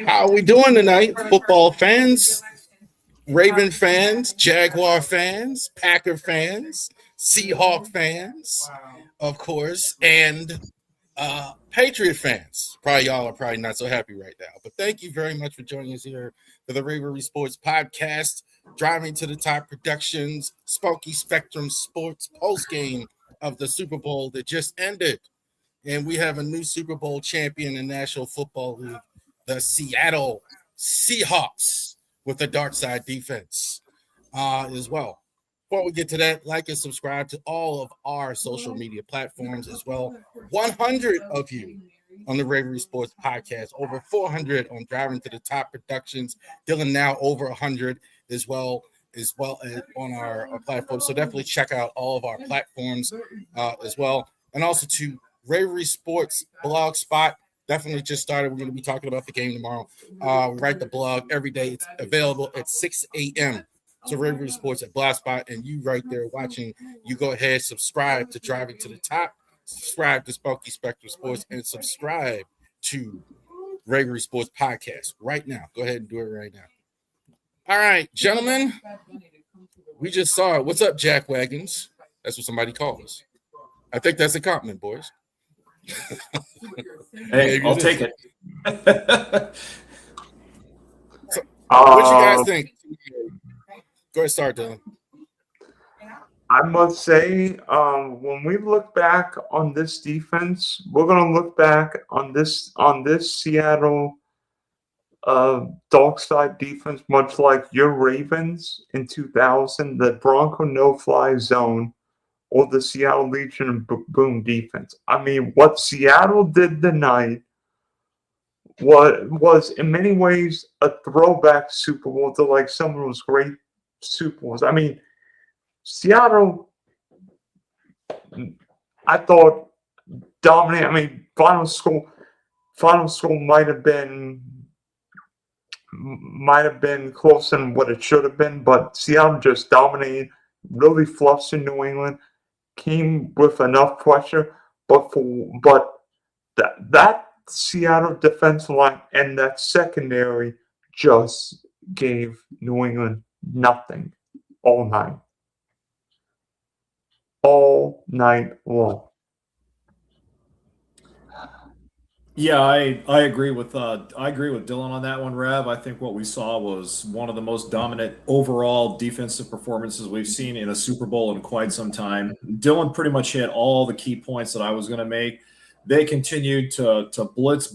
How are we doing tonight, football fans, Raven fans, Jaguar fans, Packer fans, Seahawk fans, of course, and Patriot fans? Probably y'all are probably not so happy right now, but thank you very much for joining us here for the Ravery Sports Podcast, Driving to the Top Productions, Spunky Spectrum Sports post game of the Super Bowl that just ended. And we have a new Super Bowl champion in National Football League, the Seattle Seahawks, with the dark side defense as well. Before we get to that, like and subscribe to all of our social media platforms as well. 100 of you on the Ravery Sports Podcast, over 400 on Driving to the Top Productions. Dylan now over 100 as well as on our platform. So definitely check out all of our platforms as well. And also to Ravery Sports blog spot. Definitely just started. We're going to be talking about the game tomorrow. Write the blog every day. It's available at 6 a.m. So Ravery Sports at Blogspot, and you right there watching, you go ahead, subscribe to Driving to the Top, subscribe to Spunky Spectrum Sports, and subscribe to Ravery Sports Podcast right now. Go ahead and do it right now. All right, gentlemen, we just saw it. What's up, Jack Wagons? That's what somebody calls. I think that's a compliment, boys. Hey, I'll take it. So, what you guys think? Go ahead, start, Dylan. I must say, when we look back on this defense, we're gonna look back on this Seattle dark side defense, much like your Ravens in 2000, the Bronco no-fly zone, or the Seattle Legion and Boom defense. I mean, what Seattle did tonight was in many ways a throwback Super Bowl to like some of those great Super Bowls. I mean, Seattle, I thought, dominated. I mean, final score might have been closer than what it should have been, but Seattle just dominated, really flustered New England. Came with enough pressure, but that Seattle defensive line and that secondary just gave New England nothing all night long. Yeah, I agree with Dylan on that one, Rev. I think what we saw was one of the most dominant overall defensive performances we've seen in a Super Bowl in quite some time. Dylan pretty much hit all the key points that I was going to make. They continued to blitz,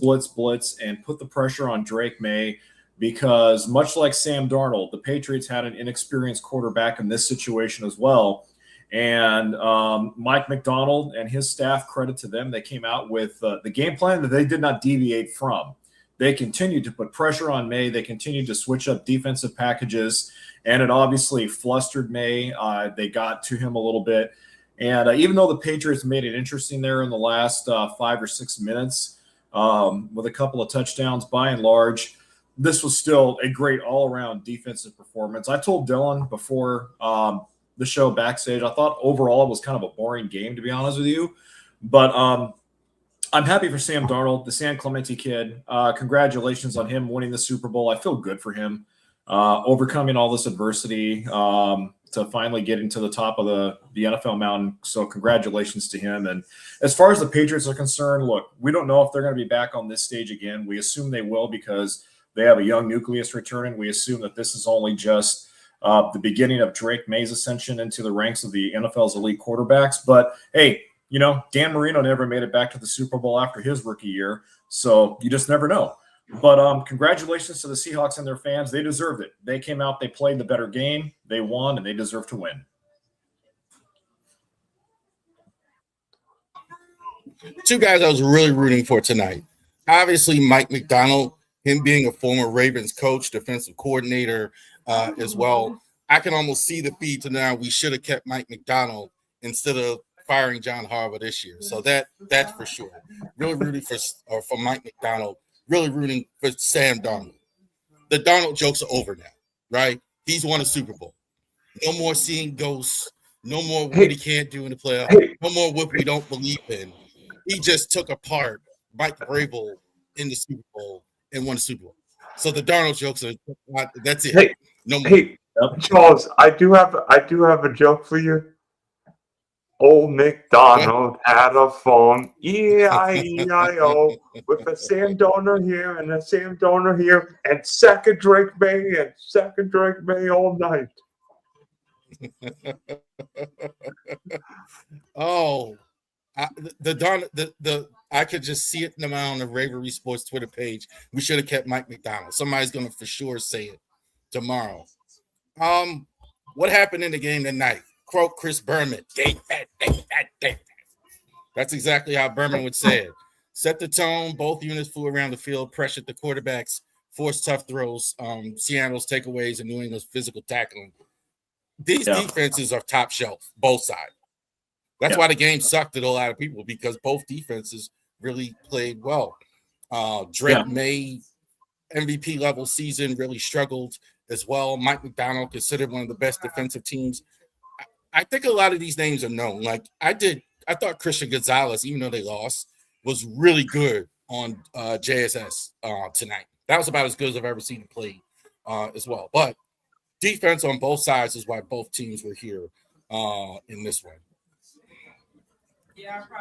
and put the pressure on Drake May because much like Sam Darnold, the Patriots had an inexperienced quarterback in this situation as well. And Mike McDonald and his staff, credit to them, they came out with the game plan that they did not deviate from. They continued to put pressure on May. They continued to switch up defensive packages, and it obviously flustered May. They got to him a little bit. And even though the Patriots made it interesting there in the last 5 or 6 minutes with a couple of touchdowns, by and large, this was still a great all-around defensive performance. I told Dylan before the show backstage, I thought overall it was kind of a boring game, to be honest with you. But I'm happy for Sam Darnold, the San Clemente kid. Congratulations on him winning the Super Bowl. I feel good for him, overcoming all this adversity. finally getting to the top of the NFL mountain. So congratulations to him. And as far as the Patriots are concerned, look, we don't know if they're going to be back on this stage again. We assume they will because they have a young nucleus returning. We assume that this is only just the beginning of Drake May's ascension into the ranks of the NFL's elite quarterbacks. But hey, Dan Marino never made it back to the Super Bowl after his rookie year. So you just never know. But congratulations to the Seahawks and their fans. They deserved it. They came out, they played the better game, they won, and they deserve to win. Two guys I was really rooting for tonight. Obviously, Mike McDonald, him being a former Ravens coach, defensive coordinator as well. I can almost see the feed to now. We should have kept Mike McDonald instead of firing John Harbaugh this year. So that's for sure. Really rooting for Mike McDonald. Really rooting for Sam Darnold. The Darnold jokes are over now, right? He's won a Super Bowl. No more seeing ghosts. No more what he can't do in the playoffs. No more what we don't believe in. He just took apart Mike Vrabel in the Super Bowl and won the Super Bowl. So the Darnold jokes are that's it. Hey, no more. Hey, Charles, I do have a joke for you. Old MacDonald had a farm, E-I-E-I-O, with a Sam donor here and a Sam donor here, and second Drake May all night. Oh, I could just see it now on the Ravery Sports Twitter page. We should have kept Mike McDonald. Somebody's gonna for sure say it tomorrow. What happened in the game tonight? Quote Chris Berman. That's exactly how Berman would say it. Set the tone. Both units flew around the field, pressured the quarterbacks, forced tough throws, Seattle's takeaways, and New England's physical tackling. These defenses are top shelf, both sides. That's why the game sucked at a lot of people, because both defenses really played well. Drake May, MVP level season, really struggled as well. Mike McDonald considered one of the best defensive teams. I think a lot of these names are known. Like I thought Christian Gonzalez, even though they lost, was really good on JSS tonight. That was about as good as I've ever seen him play as well. But defense on both sides is why both teams were here in this one.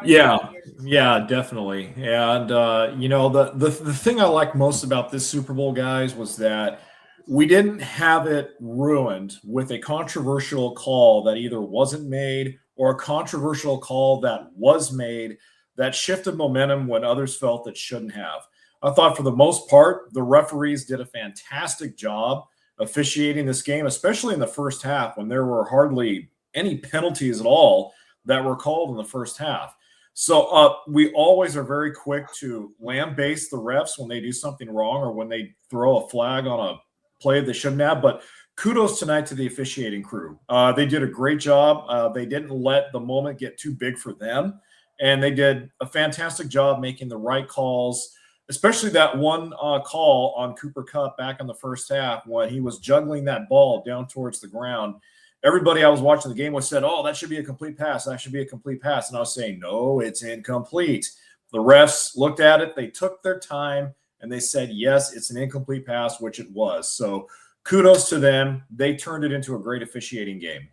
Yeah, definitely. And the thing I like most about this Super Bowl, guys, was that we didn't have it ruined with a controversial call that either wasn't made or a controversial call that was made that shifted momentum when others felt that shouldn't have. I thought for the most part, the referees did a fantastic job officiating this game, especially in the first half when there were hardly any penalties at all that were called in the first half. So we always are very quick to lambaste the refs when they do something wrong or when they throw a flag on a play they shouldn't have. But kudos tonight to the officiating crew. They did a great job. They didn't let the moment get too big for them. And they did a fantastic job making the right calls, especially that one call on Cooper Kupp back in the first half when he was juggling that ball down towards the ground. Everybody I was watching the game was said, oh, that should be a complete pass. That should be a complete pass. And I was saying, no, it's incomplete. The refs looked at it. They took their time and they said, yes, it's an incomplete pass, which it was. So kudos to them. They turned it into a great officiating game.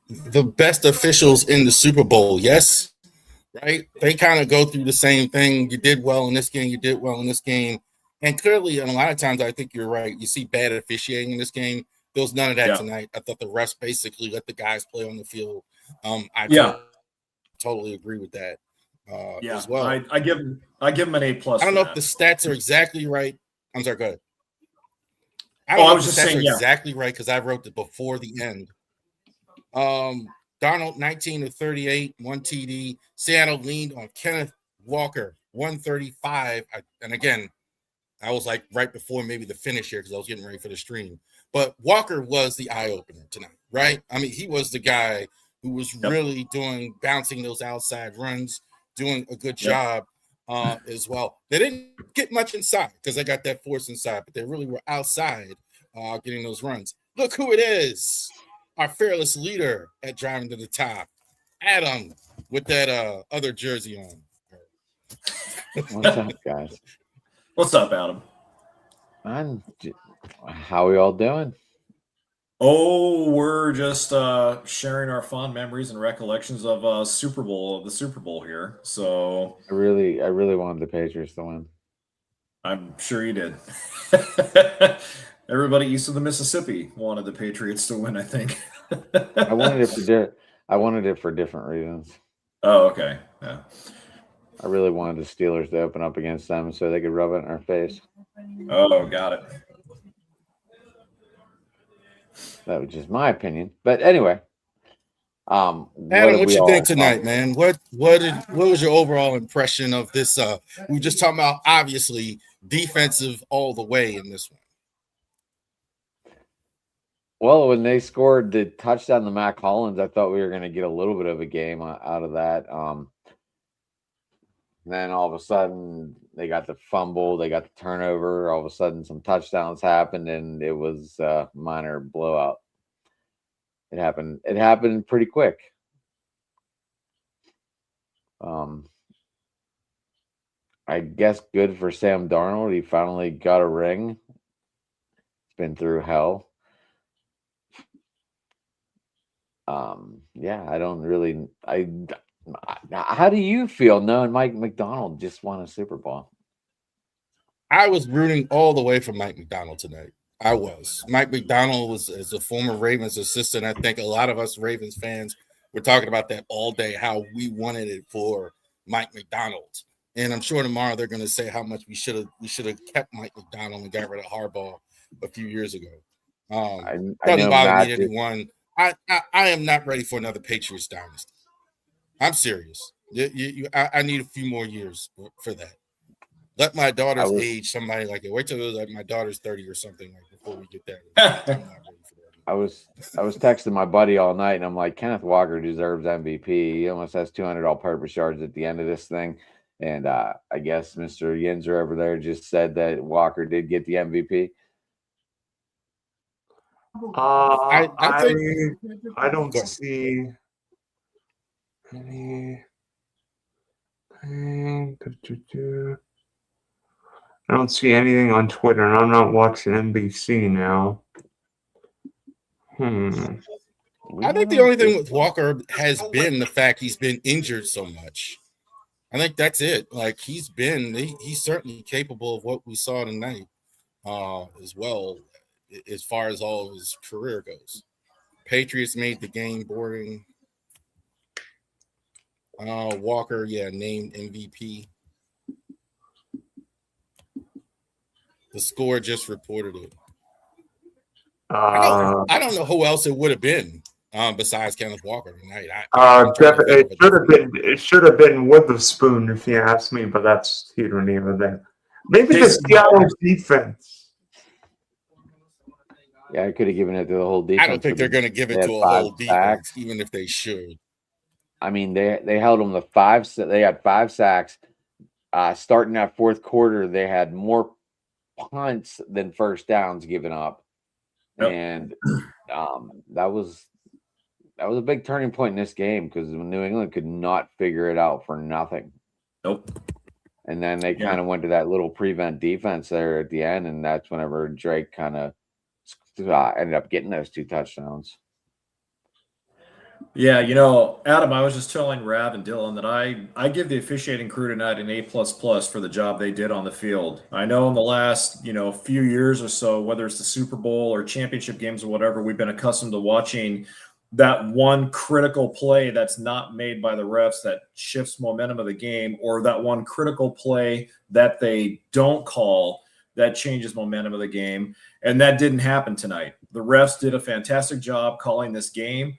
The best officials in the Super Bowl, yes, right? They kind of go through the same thing. You did well in this game. You did well in this game. And clearly, and a lot of times, I think you're right. You see bad officiating in this game. There was none of that tonight. I thought the refs basically let the guys play on the field. Totally agree with that as well. I give him an A+. I don't know if the stats are exactly right. I'm sorry, go ahead. I don't know if the stats are exactly right because I wrote it before the end. Darnold, 19 to 38, 1 TD. Seattle leaned on Kenneth Walker, 135. And again, I was like right before maybe the finish here because I was getting ready for the stream. But Walker was the eye-opener tonight, right? I mean, he was the guy who was really bouncing those outside runs, doing a good job as well. They didn't get much inside because they got that force inside, but they really were outside getting those runs. Look who it is. Our fearless leader at Driving to the Top, Adam, with that other jersey on. What's up, guys? What's up, Adam? How we all doing? Oh, we're just sharing our fond memories and recollections of the Super Bowl here. So I really wanted the Patriots to win. I'm sure you did. Everybody east of the Mississippi wanted the Patriots to win, I think. I wanted it for different reasons. Oh, okay. Yeah. I really wanted the Steelers to open up against them so they could rub it in our face. Oh, got it. That was just my opinion. But anyway, Adam, what you think tonight, man? What was your overall impression of this? We were just talking about obviously defensive all the way in this one. Well, when they scored the touchdown to Mac Hollins, I thought we were going to get a little bit of a game out of that. Then all of a sudden they got the fumble, they got the turnover. All of a sudden some touchdowns happened, and it was a minor blowout. It happened pretty quick. I guess good for Sam Darnold. He finally got a ring. It's been through hell. Yeah, I don't really. How do you feel knowing Mike McDonald just won a Super Bowl? I was rooting all the way for Mike McDonald tonight. I was. Mike McDonald was, as a former Ravens assistant, I think a lot of us Ravens fans were talking about that all day, how we wanted it for Mike McDonald. And I'm sure tomorrow they're going to say how much we should have kept Mike McDonald and got rid of Harbaugh a few years ago. Doesn't bother me that he won. I am not ready for another Patriots dynasty. I'm serious. I need a few more years for that. Let my daughter's age somebody like it. Wait till like my daughter's 30 or something like before we get that. I'm not ready for that. I was texting my buddy all night, and I'm like, Kenneth Walker deserves MVP. He almost has 200 all-purpose yards at the end of this thing. And I guess Mr. Yinzer over there just said that Walker did get the MVP. I don't see any. I don't see anything on Twitter, and I'm not watching NBC now. I think the only thing with Walker has been the fact he's been injured so much. I think that's it. Like he's certainly capable of what we saw tonight, as well, as far as all of his career goes. Patriots made the game boring. Walker, named MVP. The Score just reported it. I don't know who else it would have been besides Kenneth Walker tonight. It should have been Witherspoon if you ask me, but that's here and there. Maybe the Seattle defense. Yeah, I could have given it to the whole defense. I don't think they're going to give it to a whole defense, even if they should. I mean, they held them to 5. They had 5 sacks. Starting that fourth quarter, they had more punts than first downs given up. Yep. And that was a big turning point in this game because New England could not figure it out for nothing. Nope. And then they kind of went to that little prevent defense there at the end, and that's whenever Drake kind of ended up getting those 2 touchdowns. Yeah, Adam, I was just telling Rav and Dylan that I give the officiating crew tonight an A++ for the job they did on the field. I know in the last, few years or so, whether it's the Super Bowl or championship games or whatever, we've been accustomed to watching that one critical play that's not made by the refs that shifts momentum of the game, or that one critical play that they don't call that changes momentum of the game. And that didn't happen tonight. The refs did a fantastic job calling this game.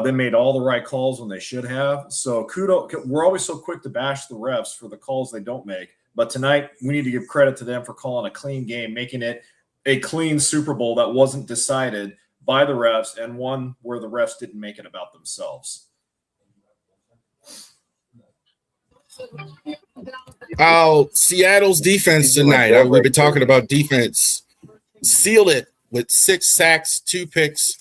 They made all the right calls when they should have. So kudos. We're always so quick to bash the refs for the calls they don't make. But tonight, we need to give credit to them for calling a clean game, making it a clean Super Bowl that wasn't decided by the refs, and one where the refs didn't make it about themselves. Seattle's defense tonight. We've been talking about defense. Sealed it with 6 sacks, 2 picks.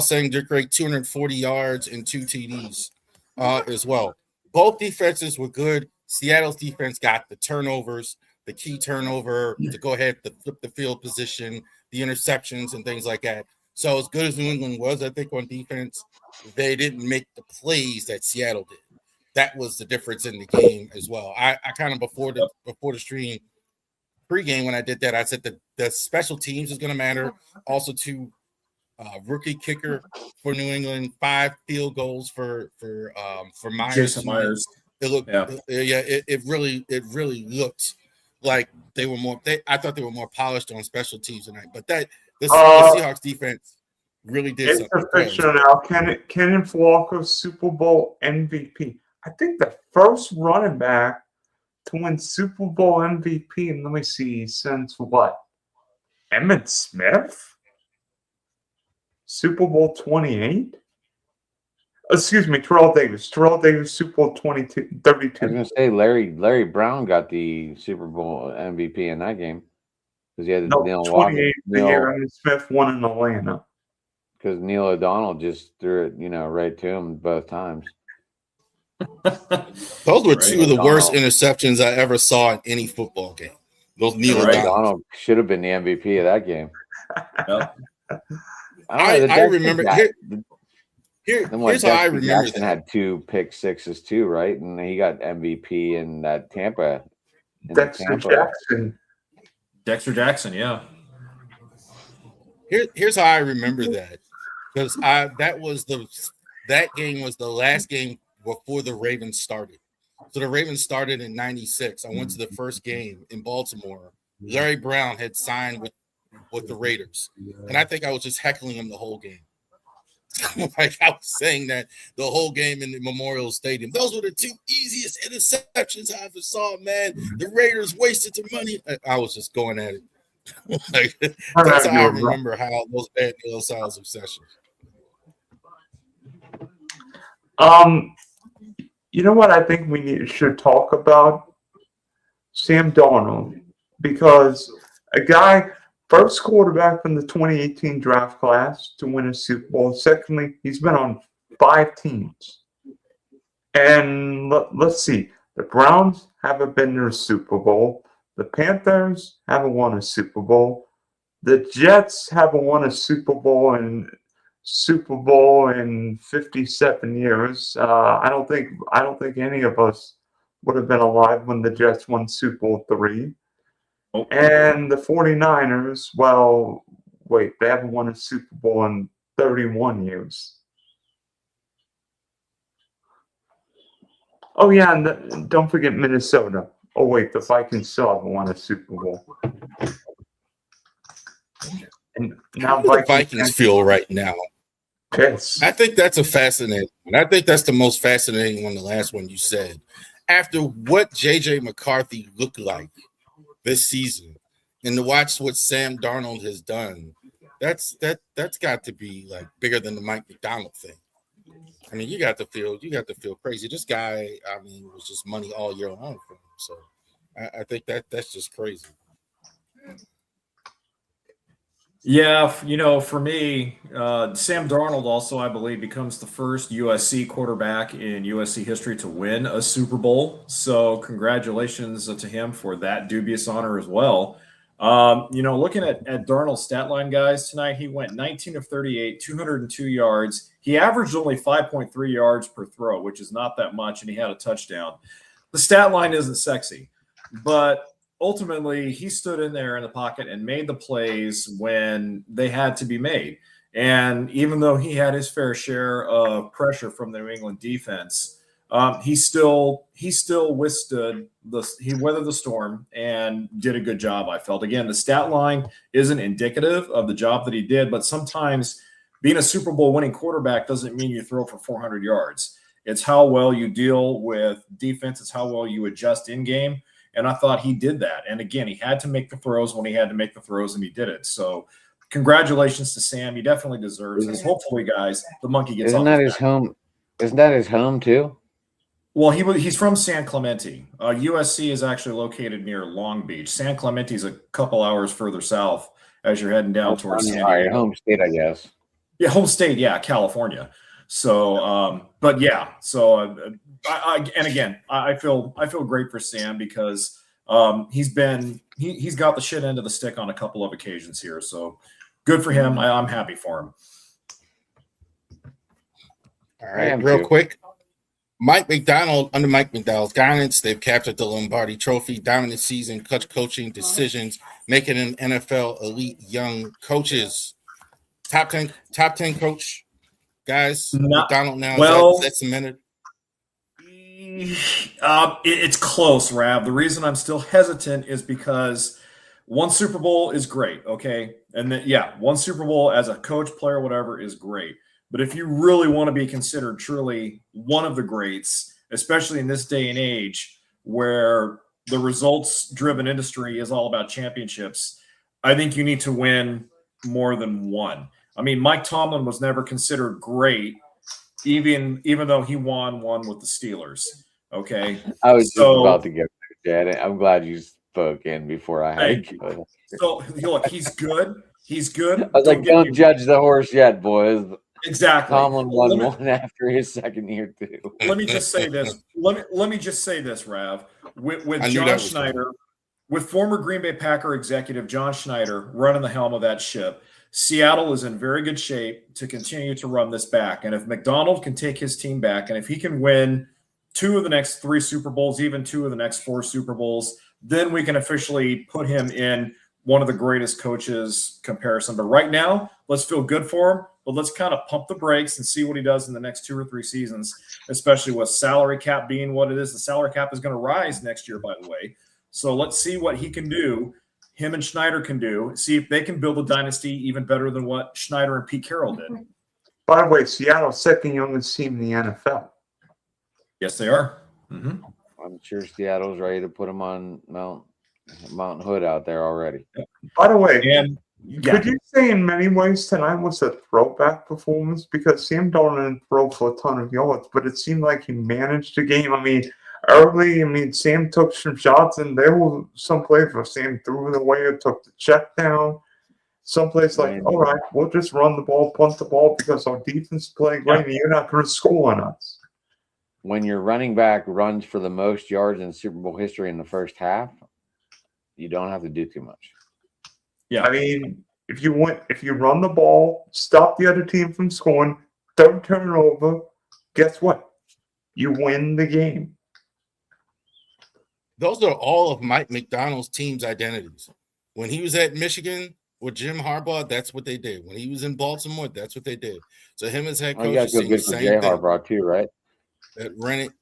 Saying they're great, 240 yards and 2 TDs as well. Both defenses were good. Seattle's defense got the turnovers. the key turnover to go ahead to flip the field position, the interceptions and things like that. So as good as New England was, I think on defense, they didn't make the plays that Seattle did. That was the difference in the game as well. I kind of before the stream pregame when I did that, I said that the special teams is going to matter. Also, to rookie kicker for New England, 5 field goals for Myers. Jason Myers. It looked, it really looked like they were more. I thought they were more polished on special teams tonight, but the Seahawks defense really did it's something. Official now. Kenneth Walker, Super Bowl MVP. I think the first running back to win Super Bowl MVP, and let me see, since what? Emmitt Smith? Super Bowl 28? Excuse me, Terrell Davis. Terrell Davis, Super Bowl 32. I was going to say Larry Brown got the Super Bowl MVP in that game. Because he had No, Neil 28 the year Emmitt Smith won in Atlanta. Because Neil O'Donnell just threw it, right to him both times. Those were two of the worst interceptions I ever saw in any football game. Those Neil O'Donnell should have been the MVP of that game. I remember. Here's how I remember Jackson had 2 pick sixes too, right? And he got MVP in that Tampa. Dexter Jackson, yeah. Here's how I remember that, because that game was the last game before the Ravens started. So the Ravens started in '96. I went to the first game in Baltimore. Larry Brown had signed with the Raiders, and I think I was just heckling him the whole game. Like I was saying that the whole game in the Memorial Stadium. Those were the 2 easiest interceptions I ever saw, man. The Raiders wasted their money. I was just going at it. Like, that's how I remember how those bad Neil Styles obsessions. You know what I think we should talk about? Sam Darnold, because a guy, first quarterback from the 2018 draft class to win a Super Bowl. Secondly, he's been on 5 teams. And let's see, the Browns haven't been to a Super Bowl. The Panthers haven't won a Super Bowl. The Jets haven't won a Super Bowl in 57 years. I don't think any of us would have been alive when the Jets won Super Bowl 3. And the 49ers, well, wait, they haven't won a Super Bowl in 31 years. Oh, yeah, and don't forget Minnesota. Oh, wait, the Vikings still haven't won a Super Bowl. And now the Vikings feel right now. Yes. I think that's a fascinating one. I think that's the most fascinating one, the last one you said. After what J.J. McCarthy looked like this season, and to watch what Sam Darnold has done, that's got to be like bigger than the Mike McDonald thing. I mean, you got to feel crazy. This guy, I mean, was just money all year long for him. So I think that's just crazy. Yeah, for me, Sam Darnold also, I believe, becomes the first USC quarterback in USC history to win a Super Bowl. So congratulations to him for that dubious honor as well. Looking at Darnold's stat line, guys, tonight he went 19 of 38, 202 yards. He averaged only 5.3 yards per throw, which is not that much, and he had a touchdown. The stat line isn't sexy, but ultimately, he stood in there in the pocket and made the plays when they had to be made. And even though he had his fair share of pressure from the New England defense, he still withstood he weathered the storm and did a good job, I felt. Again, the stat line isn't indicative of the job that he did, but sometimes being a Super Bowl winning quarterback doesn't mean you throw for 400 yards. It's how well you deal with defense. It's how well you adjust in game. And I thought he did that. And again, he had to make the throws when he had to make the throws, and he did it. So congratulations to Sam. He definitely deserves this. Hopefully, guys, the monkey gets Isn't that his home? Isn't that his home too? Well, he's from San Clemente. USC is actually located near Long Beach. San Clemente is a couple hours further south as you're heading down towards San Diego. All right, home state, I guess. Yeah, home state, yeah, California. So, but yeah, so I feel great for Sam because He's got the shit end of the stick on a couple of occasions here. So good for him. I'm happy for him. All right, real quick. Mike McDonald, under Mike McDonald's guidance, they've captured the Lombardi Trophy, dominant season, coaching decisions, making them NFL elite young coaches. Top 10 coach, guys. McDonald now, is that cemented? It's close, Rav. The reason I'm still hesitant is because one Super Bowl is great, okay? And then, one Super Bowl as a coach, player, whatever, is great. But if you really want to be considered truly one of the greats, especially in this day and age where the results-driven industry is all about championships, I think you need to win more than one. I mean, Mike Tomlin was never considered great, even though he won one with the Steelers. Okay, I was just about to get there, Jed. I'm glad you spoke in before I had to go. So look, he's good. He's good. I was like, don't judge the horse yet, boys. Exactly. Tomlin won one after his second year too. Let me just say this. Let me just say this, Rav. With John Schneider, with former Green Bay Packer executive John Schneider running the helm of that ship, Seattle is in very good shape to continue to run this back. And if McDonald can take his team back, and if he can win 2 of the next 3 Super Bowls, even 2 of the next 4 Super Bowls, then we can officially put him in one of the greatest coaches comparison. But right now, let's feel good for him, but let's kind of pump the brakes and see what he does in the next 2 or 3 seasons, especially with salary cap being what it is. The salary cap is going to rise next year, by the way. So let's see what he can do, him and Schneider can do, see if they can build a dynasty even better than what Schneider and Pete Carroll did. By the way, Seattle's second youngest team in the NFL. Yes, they are. Mm-hmm. I'm sure Seattle's ready to put him on Mount Hood out there already. By the way, could you say in many ways tonight was a throwback performance? Because Sam Darnold didn't throw for a ton of yards, but it seemed like he managed the game. I mean, early, Sam took some shots, and there were some plays where Sam threw it away or took the check down. Some plays like, all right, we'll just run the ball, punt the ball because our defense is playing great, and you're not going to score on us. When your running back runs for the most yards in Super Bowl history in the first half, you don't have to do too much. Yeah, I mean, if you run the ball, stop the other team from scoring, don't turn it over, guess what? You win the game. Those are all of Mike McDonald's team's identities. When he was at Michigan with Jim Harbaugh, that's what they did. When he was in Baltimore, that's what they did. So him as head coach, you guys feel good for Jay Harbaugh too, right?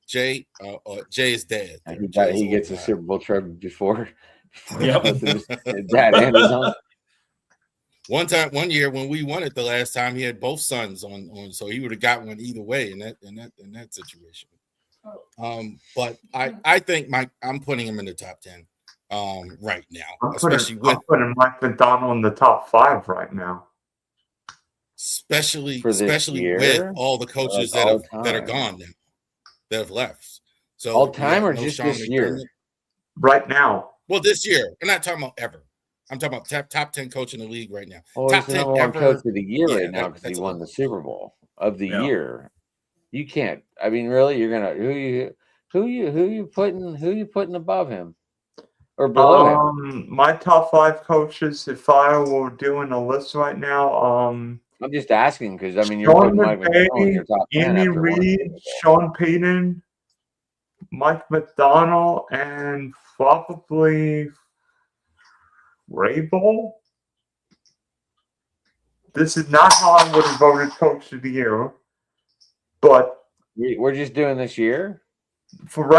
Jay is dead. He gets a Super Bowl trophy before. Yep. Dad and his own. One year when we won it the last time, he had both sons on, so he would have got one either way in that situation. But I think I'm putting him in the top 10 right now, I'm putting Mike McDonald in the top 5 right now. Especially with all the coaches that are gone now, that have left. So all time or just this year? Right now. Well, this year. I'm not talking about ever. I'm talking about top 10 coach in the league right now. Well, top he's the number 1 coach of the year right now because he won the Super Bowl of the year. You can't. I mean, really, you're gonna who you putting above him or below him? My top 5 coaches, if I were doing a list right now, I'm just asking because I mean you're putting Mike McDonald in your top 10 Andy Reid, Sean Payton, Mike McDonald, and probably Vrabel. This is not how I would have voted Coach of the Year, but we're just doing this year. For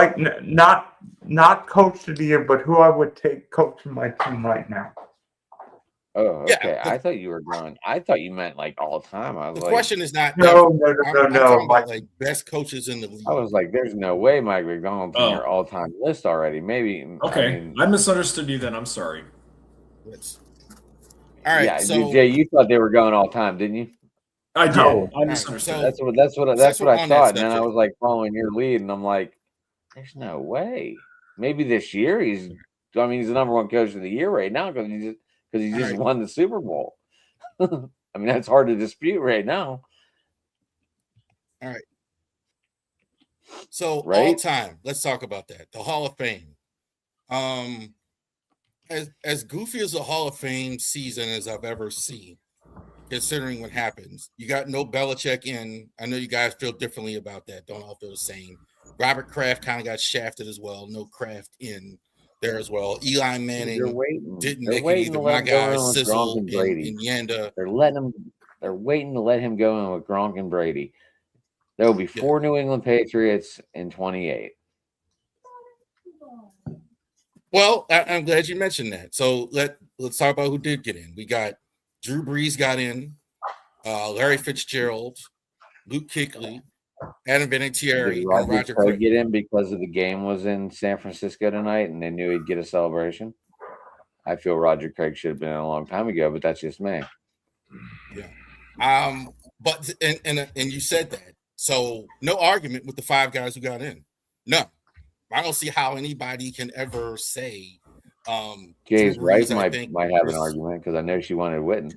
not Coach of the Year, but who I would take coaching my team right now. Oh, okay. Yeah, I thought you were going. I thought you meant like all time. I was the question is not. No. I'm talking about like best coaches in the league. I was like, "There's no way Mike McDonald's in your all-time list already." Maybe. Okay, I misunderstood you then. I'm sorry. All right. Yeah, so, Jay, you thought they were going all time, didn't you? I did. No. I misunderstood. So, that's what I thought, and then I was like following your lead, and I'm like, "There's no way." Maybe this year he's the number 1 coach of the year right now because he just won the Super Bowl. I mean, that's hard to dispute right now. All right. So all time, let's talk about that. The Hall of Fame. As goofy as a Hall of Fame season as I've ever seen, considering what happens, you got no Belichick in. I know you guys feel differently about that. Don't all feel the same. Robert Kraft kind of got shafted as well. No Kraft in there as well. Eli They're Manning waiting. didn't They're make it waiting to either. let My him go guys, in with Gronk Sizzle and Brady. and Yanda. They're waiting to let him go in with Gronk and Brady. There will be 4 New England Patriots in 28. Well, I'm glad you mentioned that. So let's talk about who did get in. We got Drew Brees got in, Larry Fitzgerald, Luke Kuechly, Adam Did Vinatieri, and Roger Roger Craig Craig. get in because of the game was in San Francisco tonight and they knew he'd get a celebration? I feel Roger Craig should have been in a long time ago, but that's just me. Yeah. But and you said that. So no argument with the 5 guys who got in. No. I don't see how anybody can ever say Jay's Drew wife Brees, I think, might have an was argument because I know she wanted Witten.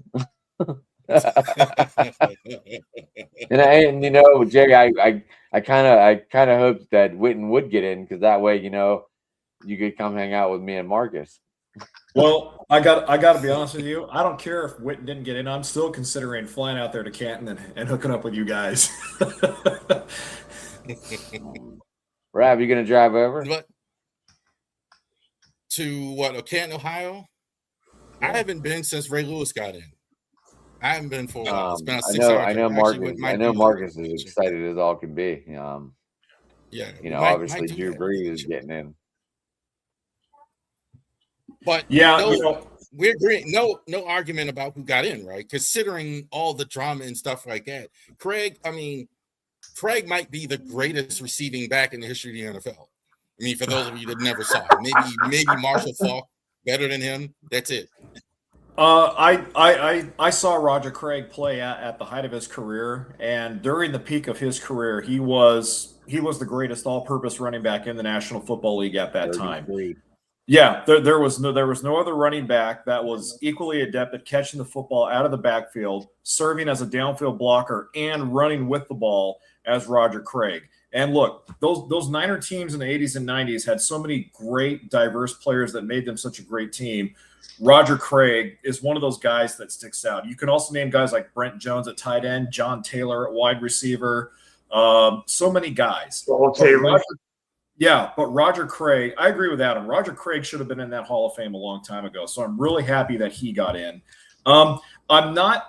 and you know, Jay, I kind of hoped that Witten would get in because that way, you know, you could come hang out with me and Marcus. Well, I got to be honest with you. I don't care if Witten didn't get in. I'm still considering flying out there to Canton and hooking up with you guys. Rav, you gonna drive over? But to Canton, Ohio? I haven't been since Ray Lewis got in. I haven't been for a while. It's been a 6 hour I know drive. Marcus. I know Marcus is excited as all can be. Yeah, you know, obviously Drew Brees is getting in. But yeah, we agree. No argument about who got in, right? Considering all the drama and stuff like that. Craig might be the greatest receiving back in the history of the NFL. I mean, for those of you that never saw it, maybe Marshall Faulk better than him. That's it. I saw Roger Craig play at the height of his career, and during the peak of his career, he was the greatest all-purpose running back in the National Football League at that time. Yeah, there was no other running back that was equally adept at catching the football out of the backfield, serving as a downfield blocker, and running with the ball as Roger Craig. And look, those Niner teams in the 80s and 90s had so many great, diverse players that made them such a great team. Roger Craig is one of those guys that sticks out. You can also name guys like Brent Jones at tight end, John Taylor at wide receiver, so many guys. But Roger Craig, I agree with Adam. Roger Craig should have been in that Hall of Fame a long time ago. So I'm really happy that he got in. I'm not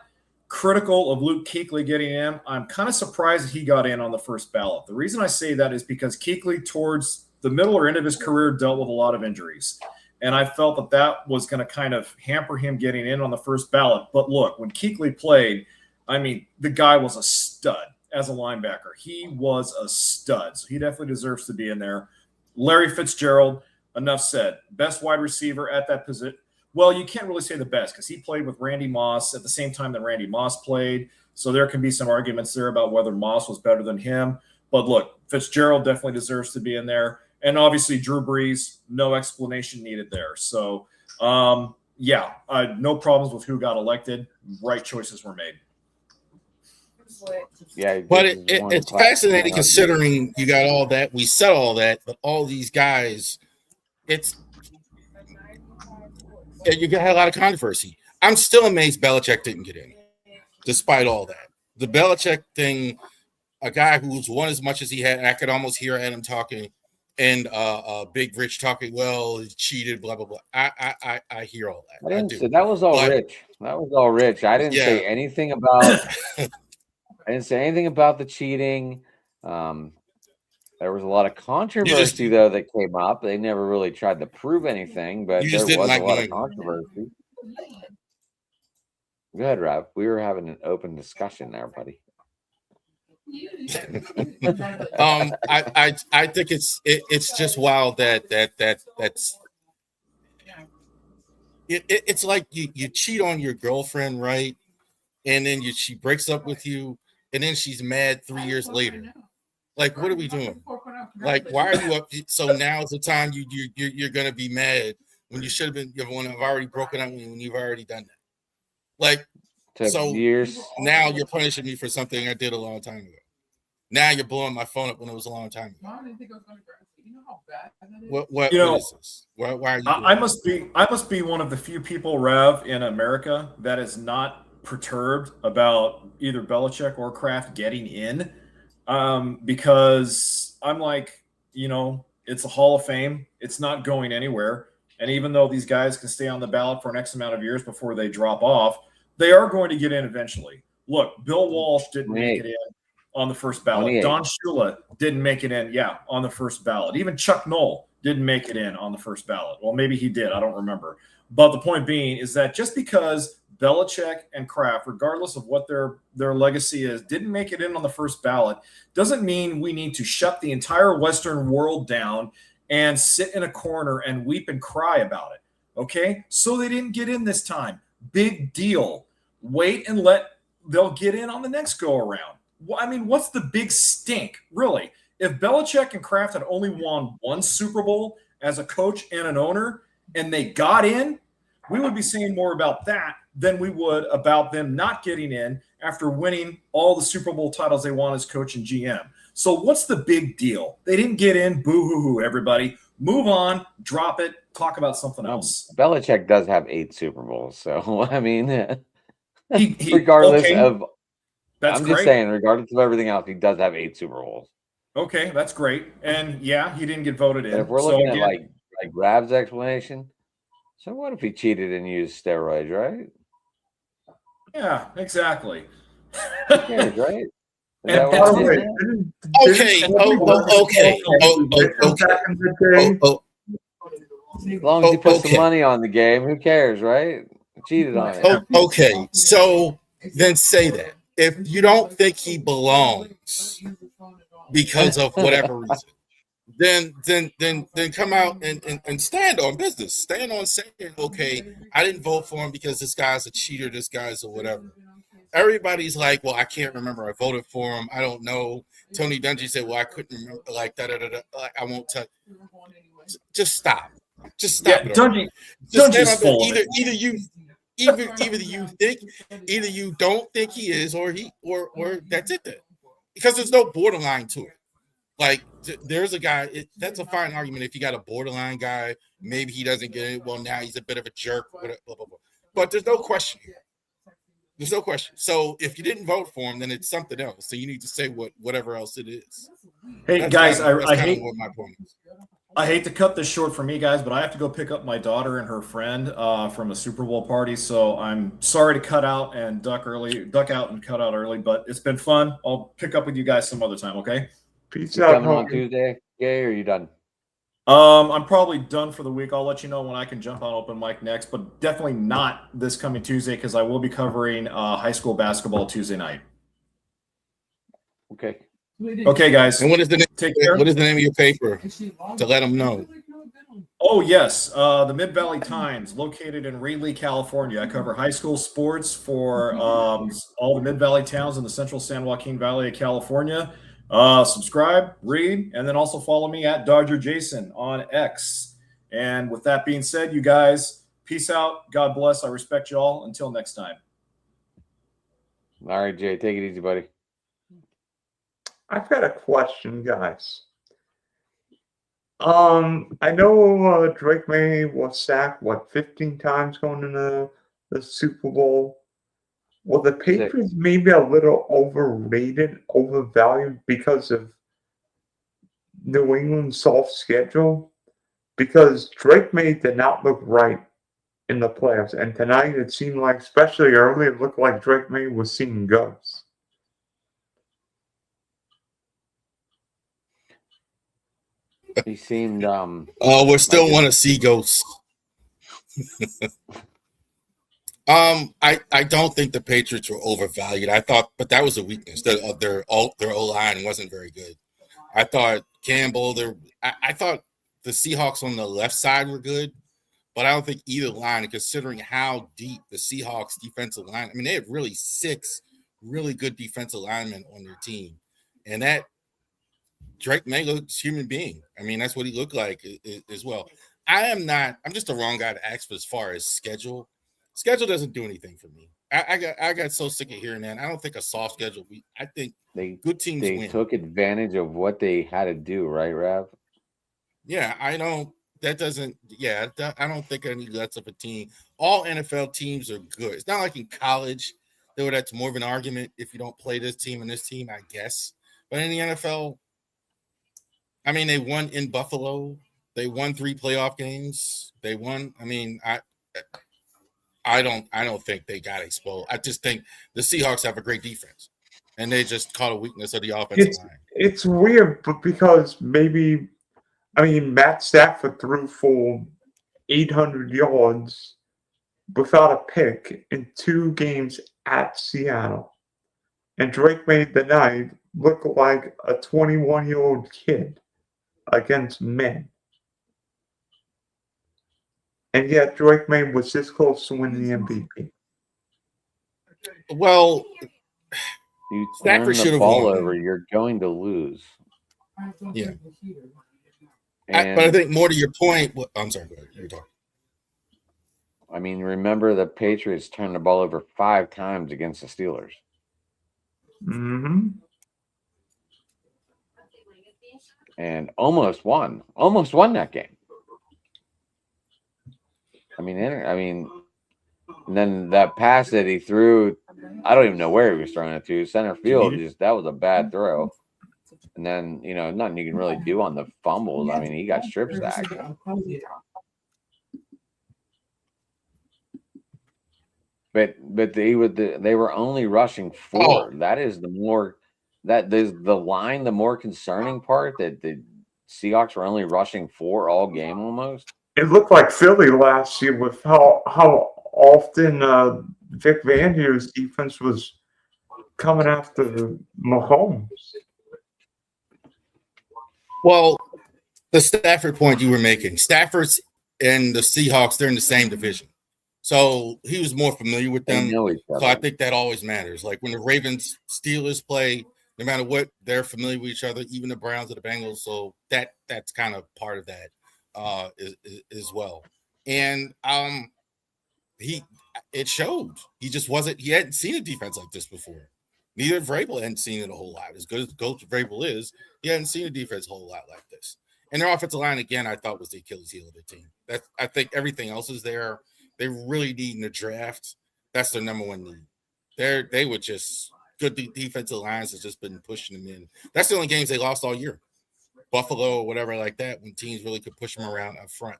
critical of Luke Kuechly getting in. I'm kind of surprised that he got in on the first ballot. The reason I say that is because Kuechly, towards the middle or end of his career, dealt with a lot of injuries. And I felt that was going to kind of hamper him getting in on the first ballot. But look, when Kuechly played, I mean, the guy was a stud as a linebacker. He was a stud. So he definitely deserves to be in there. Larry Fitzgerald, enough said. Best wide receiver at that position. Well, you can't really say the best because he played with Randy Moss at the same time that Randy Moss played. So there can be some arguments there about whether Moss was better than him. But look, Fitzgerald definitely deserves to be in there. And obviously Drew Brees, no explanation needed there. So, no problems with who got elected. Right choices were made. Yeah, but it's fascinating considering you got all that. We said all that, but all these guys, you had a lot of controversy. I'm still amazed Belichick didn't get in, despite all that. The Belichick thing, a guy who's won as much as he had, I could almost hear Adam talking, and Big Rich talking. Well, he cheated, blah blah blah. I hear all that. I didn't say that was all Rich. That was all Rich. I didn't say anything about. I didn't say anything about the cheating. There was a lot of controversy though that came up. They never really tried to prove anything, but there was a lot of controversy. Go ahead, Rob. We were having an open discussion there, buddy. I think it's just wild that's it's like you cheat on your girlfriend, right? And then she breaks up with you, and then she's mad 3 years later. Like, what are we doing? Like, why are you up? So now's the time you're gonna be mad when you should have been. When I've already broken up when you've already done that. Like, so years. Now you're punishing me for something I did a long time ago. Now you're blowing my phone up when it was a long time ago. What You know, is this? Why are you doing I that? must be one of the few people, Rev, in America that is not perturbed about either Belichick or Kraft getting in, because I'm like, it's a Hall of Fame. It's not going anywhere. And even though these guys can stay on the ballot for an X amount of years before they drop off, they are going to get in eventually. Look, Bill Walsh didn't make it in on the first ballot. 28. Don Shula didn't make it in, on the first ballot. Even Chuck Noll didn't make it in on the first ballot. Well, maybe he did. I don't remember. But the point being is that just because Belichick and Kraft, regardless of what their legacy is, didn't make it in on the first ballot, doesn't mean we need to shut the entire Western world down and sit in a corner and weep and cry about it. Okay? So they didn't get in this time. Big deal. Wait and they'll get in on the next go around. I mean, what's the big stink, really? If Belichick and Kraft had only won one Super Bowl as a coach and an owner, and they got in, we would be saying more about that than we would about them not getting in after winning all the Super Bowl titles they won as coach and GM. So what's the big deal? They didn't get in. Boo-hoo-hoo, everybody. Move on, drop it, talk about something else. Belichick does have 8 Super Bowls, so I mean, regardless of, that's I'm great. just saying, regardless of everything else, he does have 8 Super Bowls. Okay, that's great. And yeah, he didn't get voted in. But if we're looking at like Rav's explanation, so what if he cheated and used steroids, right? Yeah, exactly. Who cares, right? Okay. As long as he puts some money on the game, who cares, right? Cheated on it. Okay, so then say that. If you don't think he belongs because of whatever reason, then come out and stand on business. Stand on saying, okay, I didn't vote for him because this guy's a cheater, this guy's or whatever. Everybody's like, well, I can't remember. I voted for him. I don't know. Tony Dungy said, well, I couldn't remember. Like, like, I won't tell. Just stop. Just stop it. Dungy's full. Either you don't think he is, or that's it then. Because there's no borderline to it. Like, there's a guy, that's a fine argument. If you got a borderline guy, maybe he doesn't get it. Well, now he's a bit of a jerk, blah, blah, blah. But there's no question here. There's no question. So if you didn't vote for him, then it's something else. So you need to say whatever else it is. Hey, guys, I hate what my point is. I hate to cut this short for me, guys, but I have to go pick up my daughter and her friend from a Super Bowl party. So I'm sorry to cut out and duck out and cut out early, but it's been fun. I'll pick up with you guys some other time, okay? Peace You out. coming on Tuesday, Gay, or are you done? I'm probably done for the week. I'll let you know when I can jump on open mic next, but definitely not this coming Tuesday because I will be covering high school basketball Tuesday night. Okay. Okay, guys. And what is the name? Take care. What is the name of your paper to let them know? Oh, yes. The Mid-Valley Times, located in Reedley, California. I cover high school sports for all the Mid-Valley towns in the central San Joaquin Valley of California. Subscribe, read, and then also follow me at Dodger Jason on X. And with that being said, you guys, peace out. God bless. I respect you all. Until next time. All right, Jay, take it easy, buddy. I've got a question, guys. I know Drake May was sacked, 15 times going into the Super Bowl. Well, the Patriots maybe a little overrated, overvalued because of New England's soft schedule. Because Drake May did not look right in the playoffs. And tonight it seemed like, especially early, it looked like Drake May was seeing ghosts. He seemed we still want to see ghosts. I don't think the Patriots were overvalued. I thought, but that was a weakness. Their O-line wasn't very good. I thought Campbell. I thought the Seahawks on the left side were good, but I don't think either line. Considering how deep the Seahawks defensive line, I mean, they have really 6 really good defensive linemen on their team, and that Drake May looks human being. I mean, that's what he looked like as well. I'm just the wrong guy to ask for as far as schedule. Schedule doesn't do anything for me. I got so sick of hearing that. I don't think a soft schedule. I think good teams win. They took advantage of what they had to do, right, Rav? Yeah, I don't. That doesn't. Yeah, I don't think any less of a team. All NFL teams are good. It's not like in college, though. That's more of an argument if you don't play this team and this team, I guess. But in the NFL, I mean, they won in Buffalo. They won 3 playoff games. They won. I mean, I don't think they got exposed. I just think the Seahawks have a great defense, and they just caught a weakness of the offensive line. It's weird, but because maybe Matt Stafford threw for 800 yards without a pick in 2 games at Seattle, and Drake made the night look like a 21-year-old kid against men. And yet Drake May was this close to winning the MVP. Well, You Stafford turn should the have ball won. over, you're going to lose. Yeah. And But I think more to your point. I'm sorry, go ahead. You're talking. I mean, remember the Patriots turned the ball over 5 times against the Steelers. Mm-hmm. And almost won that game. I mean, and then that pass that he threw, I don't even know where he was throwing it to. Center field, that was a bad throw. And then, nothing you can really do on the fumbles. I mean, he got strip sacked. But they were only rushing 4. That is the more concerning part, that the Seahawks were only rushing 4 all game almost. It looked like Philly last year with how often Vic Fangio's defense was coming after Mahomes. Well, the Stafford point you were making, Stafford's and the Seahawks, they're in the same division. So he was more familiar with them. So I think that always matters. Like when the Ravens Steelers play, no matter what, they're familiar with each other, even the Browns or the Bengals. So that's kind of part of that as well. And it showed. He hadn't seen a defense like this before. Neither Vrabel hadn't seen it a whole lot. As good as Coach Vrabel is, he hadn't seen a defense a whole lot like this. And their offensive line, again, I thought was the Achilles heel of the team. I think everything else is there. They really need in the draft. That's their number one need. They were just good defensive lines has just been pushing them in. That's the only games they lost all year. Buffalo or whatever like that, when teams really could push them around up front.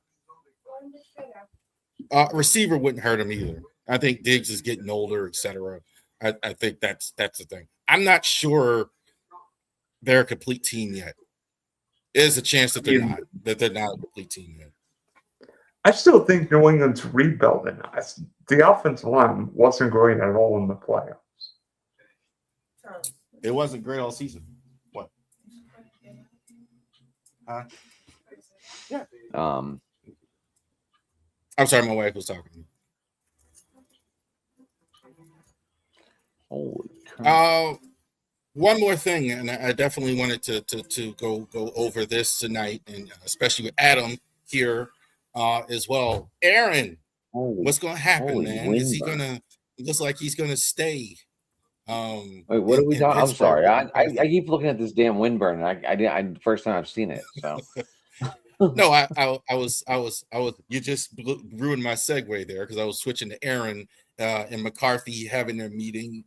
Receiver wouldn't hurt him either. I think Diggs is getting older, etc. I think that's the thing. I'm not sure they're a complete team yet. There's a chance that they're not a complete team yet. I still think New England's rebuilding. The offensive line wasn't great at all in the playoffs. It wasn't great all season. What? Huh? Yeah. I'm sorry, my wife was talking. Holy crap. One more thing, and I definitely wanted to go over this tonight, and especially with Adam here as well. Aaron, what's going to happen, man? Is he going to? It looks like he's going to stay. Wait, what are we talking? I'm sorry, I keep looking at this damn windburn. I first time I've seen it. So no, I was. You just ruined my segue there because I was switching to Aaron and McCarthy having their meeting.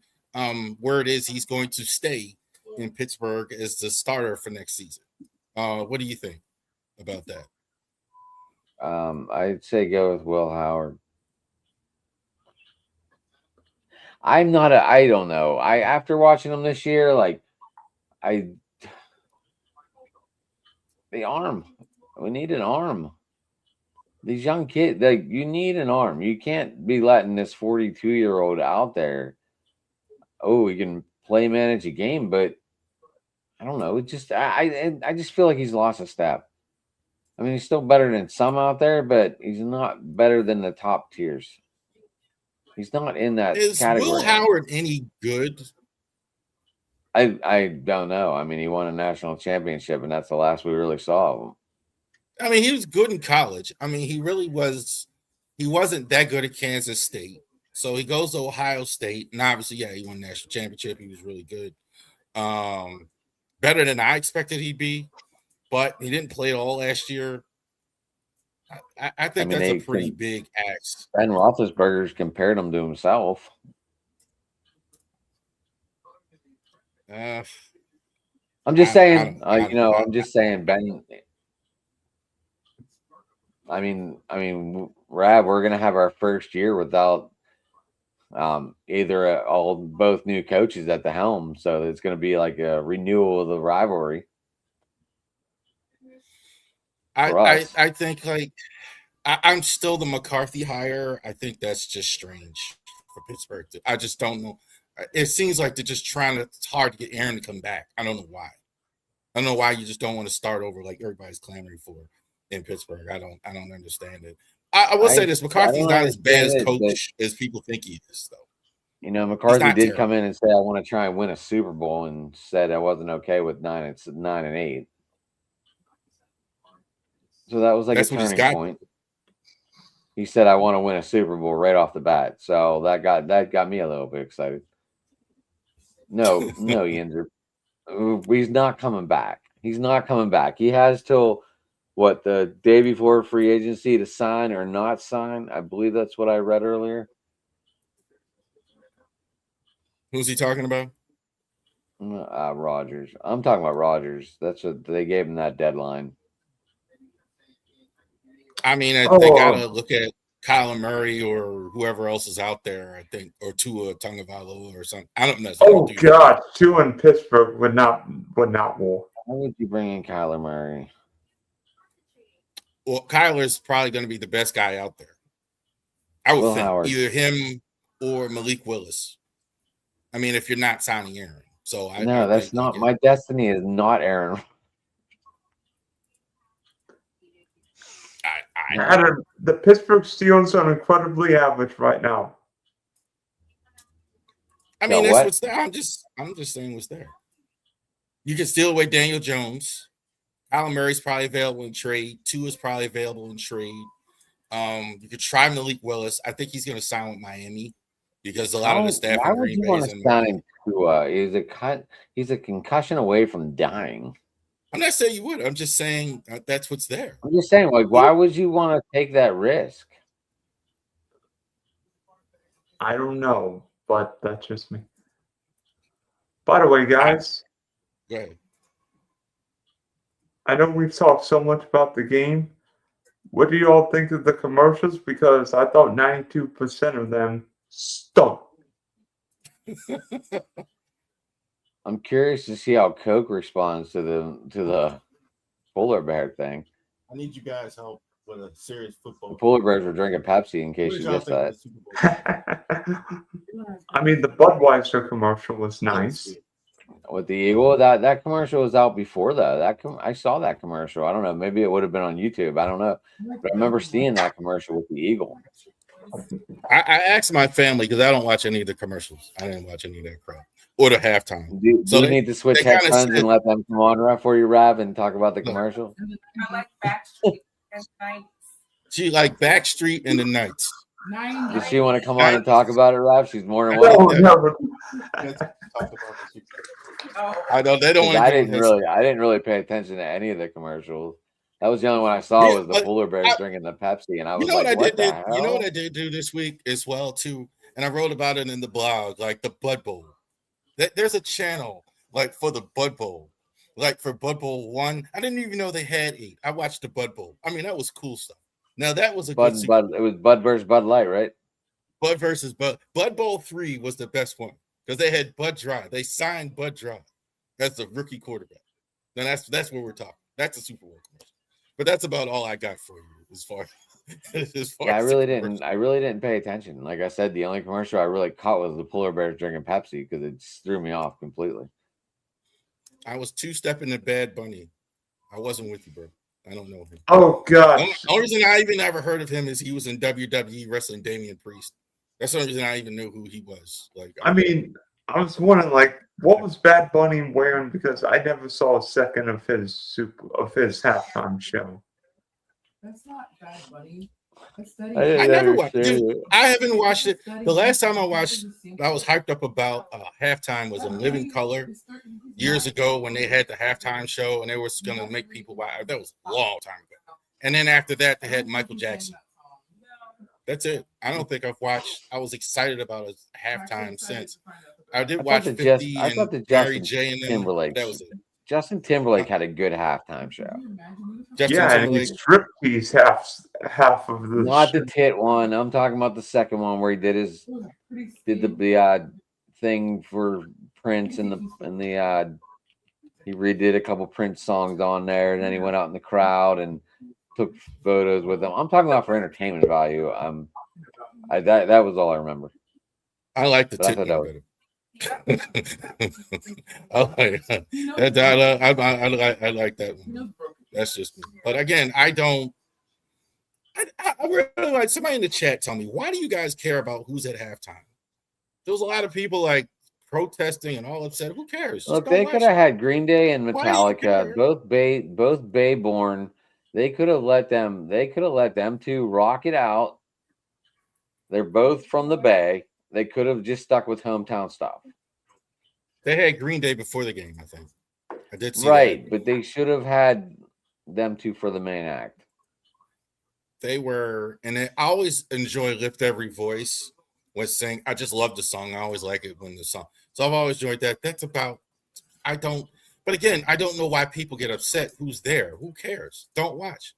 Word is he's going to stay in Pittsburgh as the starter for next season. What do you think about that? I'd say go with Will Howard. I don't know. After watching him this year, the arm. We need an arm. These young kids, you need an arm. You can't be letting this 42-year-old out there. Oh, he can play manage a game, but I don't know. It just I just feel like he's lost a step. I mean, he's still better than some out there, but he's not better than the top tiers. He's not in that category. Is Will Howard any good? I don't know. I mean, he won a national championship, and that's the last we really saw of him. I mean, he was good in college. I mean, he really was. He wasn't that good at Kansas State. So he goes to Ohio State, and obviously, yeah, he won the national championship. He was really good. Better than I expected he'd be. but he didn't play at all last year. I think mean, that's a they pretty can, big ask. Ben Roethlisberger's compared him to himself. I'm just saying, I'm just saying, Ben. I mean, Rab, we're gonna have our first year without either both new coaches at the helm, so it's gonna be like a renewal of the rivalry. I think like I'm still the McCarthy hire. I think that's just strange for Pittsburgh. I just don't know. It seems like they're just trying to. It's hard to get Aaron to come back. I don't know why. I don't know why you just don't want to start over like everybody's clamoring for in Pittsburgh. I don't understand it. I will say this: McCarthy's not as bad as coach as people think he is, though. You know, McCarthy did come in and say, "I want to try and win a Super Bowl," and said I wasn't okay with 9-8. So that was like a turning point. He said, "I want to win a Super Bowl right off the bat." So that got me a little bit excited. No, Yinzer. He's not coming back. He's not coming back. He has till what, the day before free agency to sign or not sign. I believe that's what I read earlier. Who's he talking about? Rodgers. I'm talking about Rodgers. That's what they gave him, that deadline. I mean, they gotta look at Kyler Murray or whoever else is out there. I think, or Tua Tagovailoa or something. I don't know. Oh God, Tua in Pittsburgh would not war. Why would you bring in Kyler Murray? Well, Kyler's probably going to be the best guy out there. I would think either him or Malik Willis. I mean, if you're not signing Aaron, so that's not my destiny. Is not Aaron. Adam, the Pittsburgh Steelers are incredibly average right now. I mean, that's what's there. I'm just saying what's there. You can steal away Daniel Jones. Kyler Murray's probably available in trade. Tua's probably available in trade. You could try Malik Willis. I think he's going to sign with Miami because a lot of the staff in Green Bay is in Miami. Tua? He's a concussion away from dying. I'm not saying you would. I'm just saying that's what's there. I'm just saying, like, why would you want to take that risk? I don't know, but that's just me. By the way, guys, go ahead. I know we've talked so much about the game. What do you all think of the commercials? Because I thought 92% of them stunk. I'm curious to see how Coke responds to the polar bear thing. I need you guys' help with a serious football. The polar bears were drinking Pepsi, in case you missed that. I mean, the Budweiser commercial was nice. With the Eagle, that commercial was out before that. I saw that commercial. I don't know. Maybe it would have been on YouTube. I don't know. But I remember seeing that commercial with the Eagle. I asked my family because I don't watch any of the commercials. I didn't watch any of that crap or the halftime. Do you need to switch headphones and let them come on for you, Rav, and talk about the commercial? I like Backstreet and Nights. She like Backstreet and the Nights. Does she want to come on and talk about it, Rav? She's more than welcome. I know they don't want to. I didn't really pay attention to any of the commercials. That was the only one I saw was the polar bears drinking the Pepsi, and I was like, "What the hell?" You know what I did do this week as well too, and I wrote about it in the blog, like the Bud Bowl. There's a channel like for the Bud Bowl, like for Bud Bowl 1. I didn't even know they had 8. I watched the Bud Bowl. I mean, that was cool stuff. Now that was a good. It was Bud versus Bud Light, right? Bud versus Bud. Bud Bowl 3 was the best one because they had Bud Dry. They signed Bud Dry. That's the rookie quarterback. Now that's what we're talking. That's a Super Bowl commercial. But that's about all I got for you as far. I really didn't pay attention. Like I said, the only commercial I really caught was the polar bears drinking Pepsi because it just threw me off completely. I was two-stepping to Bad Bunny. I wasn't with you, bro. I don't know him. Oh God! The only reason I even ever heard of him is he was in WWE wrestling Damian Priest. That's the only reason I even knew who he was. Like, I mean, I was wondering, like, what was Bad Bunny wearing? Because I never saw a second of his halftime show. That's not Bad Bunny. I never watched. Dude, I haven't watched it. The last time I watched, I was hyped up about halftime was in Living Color years ago when they had the halftime show and they was gonna make people watch. That was a long time ago. And then after that, they had Michael Jackson. That's it. I don't think I've watched. I was excited about a halftime since. I did watch 50 I thought and the Mary Justin J. And then Timberlake. that was it. Justin Timberlake had a good halftime show. Justin Yeah, and Timberlake. he striptease half of the Not the show. tit one. I'm talking about the second one where he did the thing for Prince and the he redid a couple Prince songs on there, and then he went out in the crowd and took photos with them. I'm talking about for entertainment value. That was all I remember. I like the But I tit thought one better. I like that one. That's just me. But again, I don't. I really like somebody in the chat. Tell me, why do you guys care about who's at halftime? There was a lot of people like protesting and all upset. Who cares? Just Look, go they watch could have it. had Green Day and Why do you care? Metallica, both Bay born. They could have let them two rock it out. They're both from the Bay. They could have just stuck with hometown stuff. They had Green Day before the game, I think. I did see Right, that. but they should have had them two for the main act. They were, and I always enjoy Lift Every Voice when sing. I just love the song. I always like it when the song. So I've always enjoyed that. That's about. But again, I don't know why people get upset. Who's there? Who cares? Don't watch.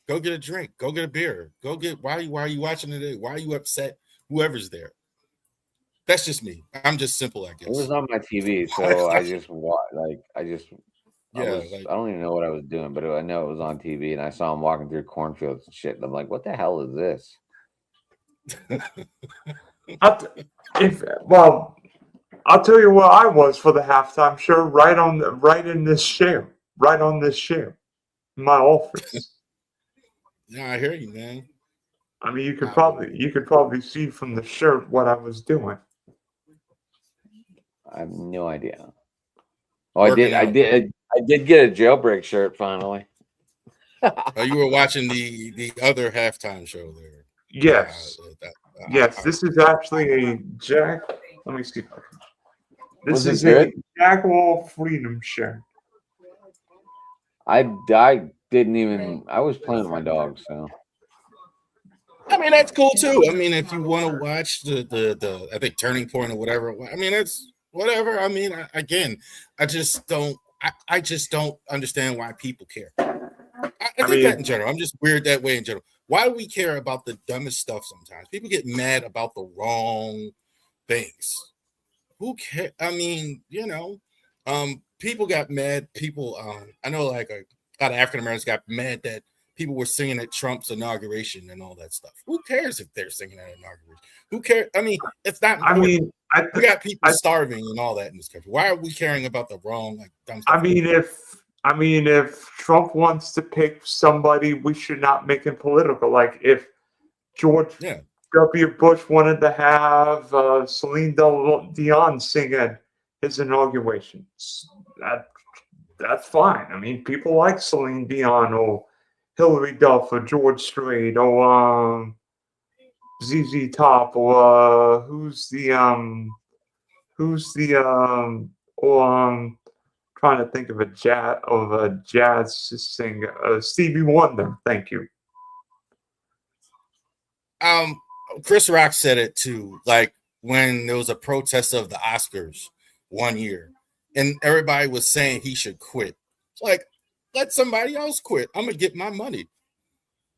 Go get a drink. Go get a beer. Go get. Why are you watching today? Why are you upset? Whoever's there. That's just me. I'm just simple, I guess. It was on my TV, so I just watched. I don't even know what I was doing, but I know it was on TV, and I saw him walking through cornfields and shit. And I'm like, "What the hell is this?" I'll tell you where I was for the halftime show. Right in this chair, in my office. Yeah, I hear you, man. I mean, you could probably see from the shirt what I was doing. I have no idea. Oh, I did get a jailbreak shirt finally. You were watching the other halftime show there. Yes. Yes, this is actually a Jack. Let me see. This is a Jaguar Freedom shirt. I didn't even. I was playing with my dog, so. I mean, that's cool too. I mean, if you want to watch the I think Turning Point or whatever. I mean, it's whatever. I mean, I just don't understand why people care. I think that in general. I'm just weird that way in general. Why do we care about the dumbest stuff sometimes? People get mad about the wrong things. Who cares? I mean, people got mad. People, I know like a lot of African Americans got mad that people were singing at Trump's inauguration and all that stuff. Who cares if they're singing at inauguration? Who cares? I mean, it's not important. We got people starving and all that in this country. Why are we caring about the wrong, like, dumb stuff? I mean, if Trump wants to pick somebody, we should not make it political. Like if George W. Bush wanted to have Celine Dion sing at his inauguration, that's fine. I mean, people like Celine Dion or Hillary Duff or George Strait or ZZ Top or trying to think of a jazz singer, Stevie Wonder. Thank you. Chris Rock said it too. Like when there was a protest of the Oscars one year, and everybody was saying he should quit. It's like, let somebody else quit. I'm gonna get my money.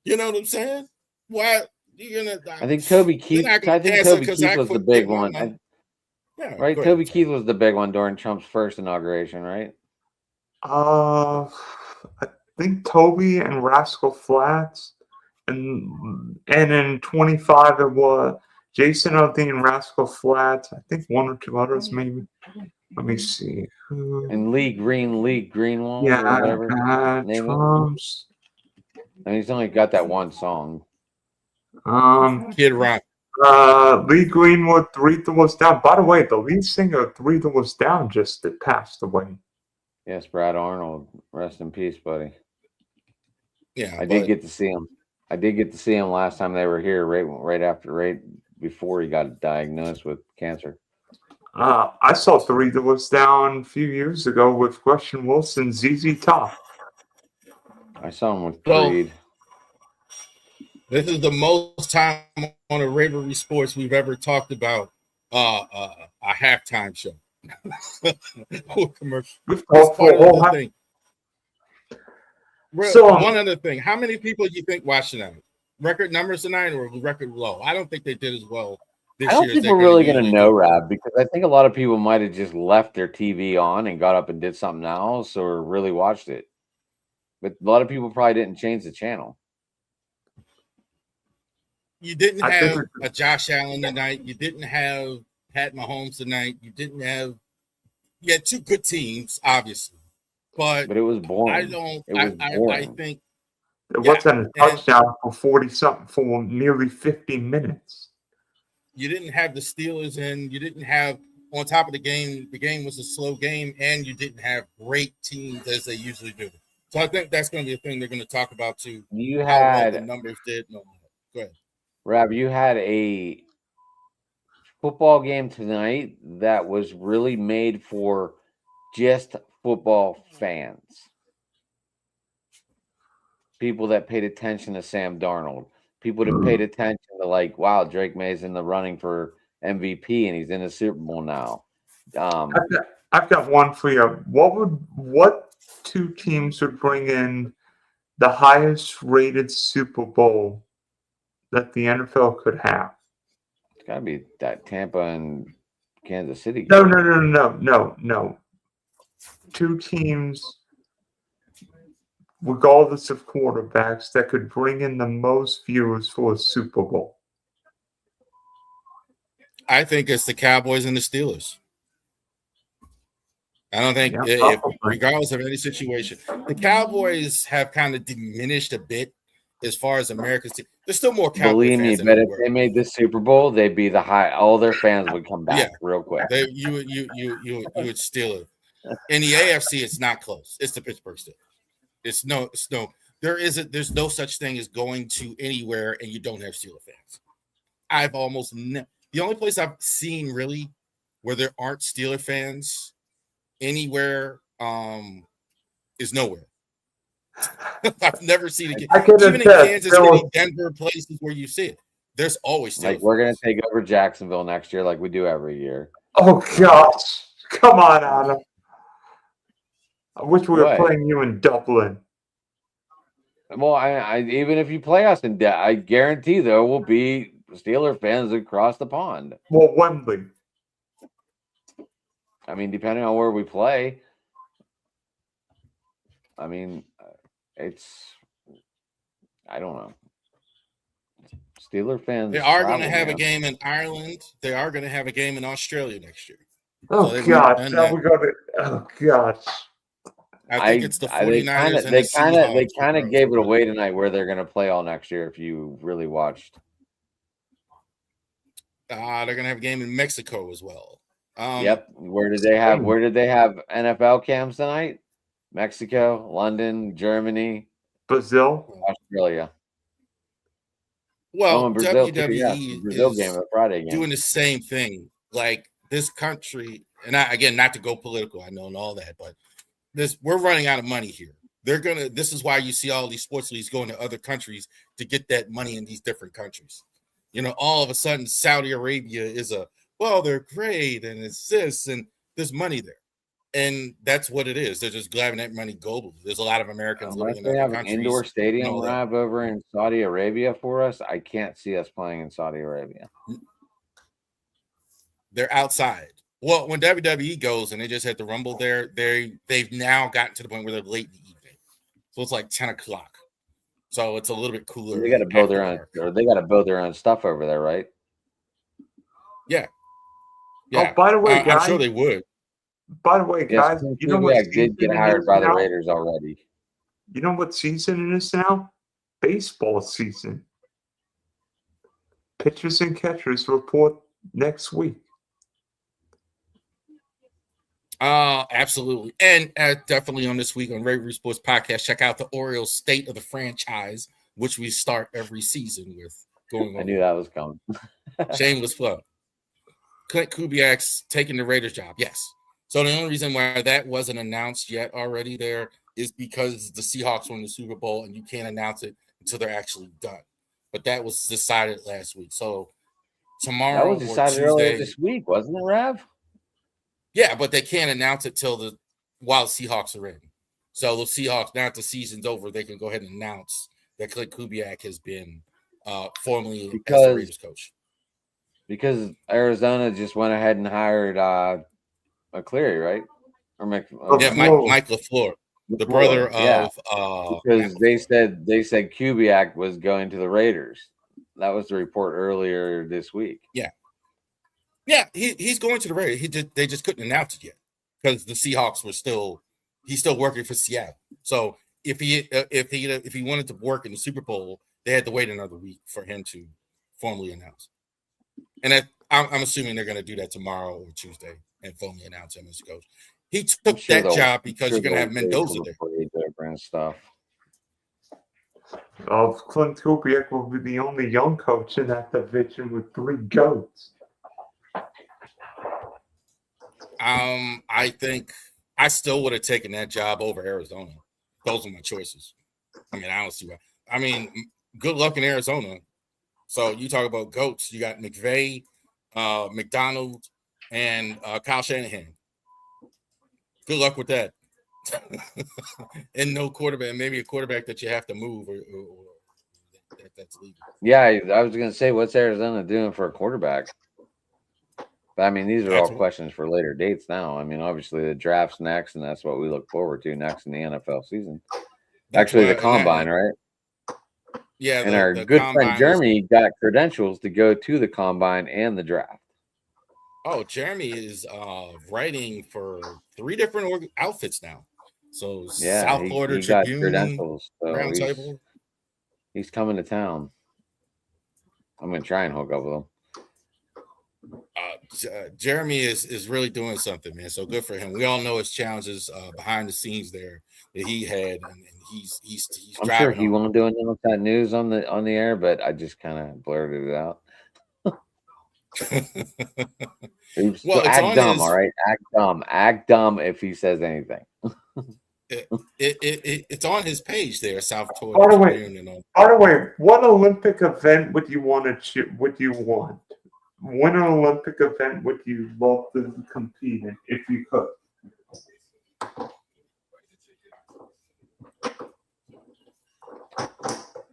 You know what I'm saying? Why? I think Toby Keith. I think Toby Keith was the big one. Right, Toby Keith was the big one during Trump's first inauguration, right? I think Toby and Rascal Flatts, and in 25 it was Jason Aldean and Rascal Flatts. I think one or two others maybe. Let me see. And Lee Greenwald, yeah, or whatever. Trump's. I mean, he's only got that one song. Kid Rock. Lee Greenwood, Three Doors Down. By the way, the lead singer of Three Doors Down just passed away. Yes, Brad Arnold. Rest in peace, buddy. Yeah, I did get to see him. I did get to see him last time they were here, right before he got diagnosed with cancer. I saw Three Doors Down a few years ago with Russian Wilson, ZZ Top. I saw him with So- Creed. This is the most time on a Ravery Sports we've ever talked about a halftime show. Or commercial. We've It's talked for part a of whole the half. thing. So- One other thing. How many people do you think watched tonight? Record numbers tonight or record low? I don't think they did as well this I don't year. think we're really going to know, Rab, because I think a lot of people might have just left their TV on and got up and did something else or really watched it. But a lot of people probably didn't change the channel. You didn't I have think- a Josh Allen tonight. You didn't have Pat Mahomes tonight. You didn't have. You had two good teams, obviously, but But it was boring. I don't. It was I boring. think It Yeah, wasn't a and- touchdown for 40-something for nearly 50 minutes. you didn't have the Steelers in. You didn't have on top of the game. The game was a slow game, and you didn't have great teams as they usually do. So I think that's going to be a thing they're going to talk about too. You How well the had, numbers did. No, go ahead. Rab, you had a football game tonight that was really made for just football fans. People that paid attention to Sam Darnold. People that paid attention to like, wow, Drake May's in the running for MVP and he's in the Super Bowl now. I've got one for you. What two teams would bring in the highest rated Super Bowl that the NFL could have? It's got to be that Tampa and Kansas City. No. Two teams, regardless of quarterbacks, that could bring in the most viewers for a Super Bowl. I think it's the Cowboys and the Steelers. I don't think, Yeah, if, regardless of any situation, the Cowboys have kind of diminished a bit as far as America's team. There's still more Cowboy Believe me, fans than but there if were. they made this Super Bowl, they'd be the high. All their fans would come back Yeah. real quick. You would steal it. In the AFC, it's not close. It's the Pittsburgh Steelers. There's no such thing as going to anywhere and you don't have Steelers fans. I've almost the only place I've seen really where there aren't Steelers fans anywhere is nowhere. I've never seen it. I can Even in attest, Kansas there City, was- Denver, places where you see it, there's always Steelers Like we're gonna fans. take over Jacksonville next year, like we do every year. Oh gosh, come on, Adam. I wish we were What? playing you in Dublin. Well, I even if you play us in debt, I guarantee there will be Steeler fans across the pond. Well, Wembley. I mean, depending on where we play. I mean, I don't know. Steeler fans. They are going to travel, have a man. game in Ireland. They are going to have a game in Australia next year. Oh So they've God, done now that. we got it. Oh gosh. I think it's the 49ers and They the kind of Seahawks. gave it away tonight where they're going to play all next year. If you really watched, They're going to have a game in Mexico as well. yep. Where did they have NFL camps tonight? Mexico, London, Germany, Brazil. Australia. Well, Oh, and Brazil too, WWE yeah. Brazil is game, the Friday game. doing the same thing. Like this country, and again, not to go political, I know and all that, but we're running out of money here. This is why you see all these sports leagues going to other countries to get that money in these different countries. All of a sudden, Saudi Arabia is they're great, and it's this, and there's money there. And that's what it is. They're just grabbing that money globally. There's a lot of Americans Unless living they in have other an countries. indoor stadium know that. Rob, over in Saudi Arabia for us, I can't see us playing in Saudi Arabia. They're outside. Well, when WWE goes and they just had the Rumble there, they've now gotten to the point where they're late in the evening. So it's like 10 o'clock. So it's a little bit cooler. They got to build their own, after dark. or they got to build their own stuff over there, right? Yeah. Oh, by the way, I'm guys. sure they would. By the way, guys. Yes, You know what Kubiak did get season it hired is by the now? Raiders already. You know what season it is now? Baseball season. Pitchers and catchers report next week. Absolutely. And definitely on this week on Ravery Sports Podcast, check out the Orioles State of the Franchise which we start every season with going I on. knew that was coming. Shameless plug. Clint Kubiak's taking the Raiders job. Yes. So the only reason why that wasn't announced yet already there is because the Seahawks won the Super Bowl and you can't announce it until they're actually done. But that was decided last week. So That tomorrow was or decided earlier Tuesday. this week, wasn't it, Rav? Yeah, but they can't announce it till while the Seahawks are in. So the Seahawks, now that the season's over, they can go ahead and announce that Clint Kubiak has been formally as the Raiders coach. Because Arizona just went ahead and hired McCleary, right? Or Yeah, LaFleur. Mike LaFleur, the brother yeah. of Because Matt they said Kubiak was going to the Raiders. That was the report earlier this week. Yeah, he's going to the Raiders. They just couldn't announce it yet because the Seahawks were he's still working for Seattle. So if he wanted to work in the Super Bowl, they had to wait another week for him to formally announce. And I'm assuming they're going to do that tomorrow or Tuesday and formally announce him as coach. He took that job because you're going to have Mendoza there. And stuff. Clint Kubiak will be the only young coach in that division with 3 GOATs. I think I still would have taken that job over Arizona. Those are my choices. I mean, I don't see why. I mean, good luck in Arizona. So you talk about GOATs. You got McVay, McDonald, and Kyle Shanahan. Good luck with that. And no quarterback, maybe a quarterback that you have to move or that's legal. Yeah, I was going to say, what's Arizona doing for a quarterback? But I mean, these are all questions for later dates now. I mean, obviously the draft's next, and that's what we look forward to next in the NFL season. Actually, the combine, right? Yeah, and our good friend Jeremy got credentials to go to the combine and the draft. Oh, Jeremy is writing for 3 different outfits now. So yeah, South Florida he Tribune, got credentials. So Roundtable. He's coming to town. I'm gonna try and hook up with him. Jeremy is really doing something, man. So good for him. We all know his challenges behind the scenes there that he had, and he's I'm sure he won't do announce that news on the air, but I just kind of blurted it out. Oops. Well, so act dumb, all right. Act dumb if he says anything. It's on his page there, South Florida Tribune. By the way, what Olympic event would you want to? Would you want? What Olympic event would you love to compete in if you could?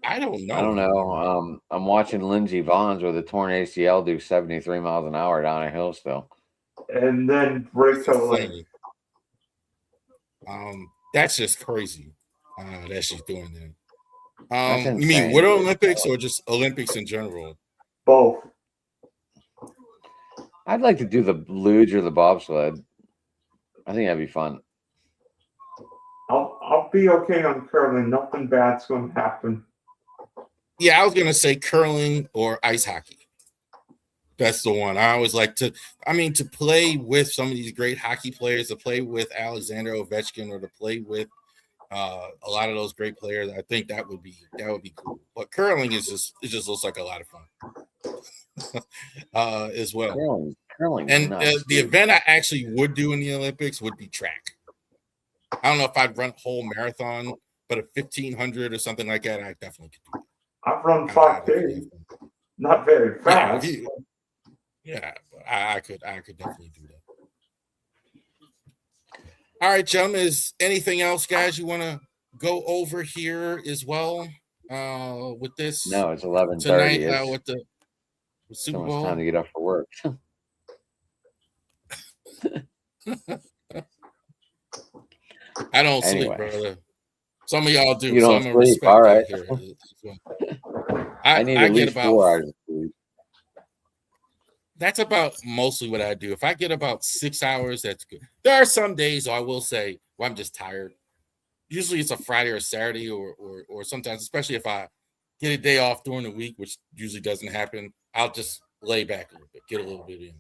I don't know. I don't know. I'm watching Lindsey Vonns with a torn ACL do 73 miles an hour down a hill still. And then break a leg. That's just crazy that she's doing that. You mean insane. Winter Olympics or just Olympics in general? Both. I'd like to do the luge or the bobsled. I think that'd be fun. I'll be okay on curling. Nothing bad's going to happen. Yeah, I was going to say curling or ice hockey. That's the one. I always like to play with some of these great hockey players, to play with Alexander Ovechkin, or to play with a lot of those great players. I think that would be cool. But curling it just looks like a lot of fun as well. Curling and nuts, the event I actually would do in the Olympics would be track. I don't know if I'd run a whole marathon, but a 1500 or something like that, I definitely could do it. I've run 5K. Not very fast. I could definitely do that. All right, gentlemen, is anything else, guys, you want to go over here as well with this? No, it's 11:30 tonight with the Super Bowl. It's time to get up for work. I don't sleep, brother. Some of y'all do. You don't so sleep. All right. Here. I need at least 4 hours of sleep. That's about mostly what I do. If I get about 6 hours, that's good. There are some days, I will say, where I'm just tired. Usually it's a Friday or Saturday, or sometimes, especially if I get a day off during the week, which usually doesn't happen, I'll just lay back a little bit, get a little bit in,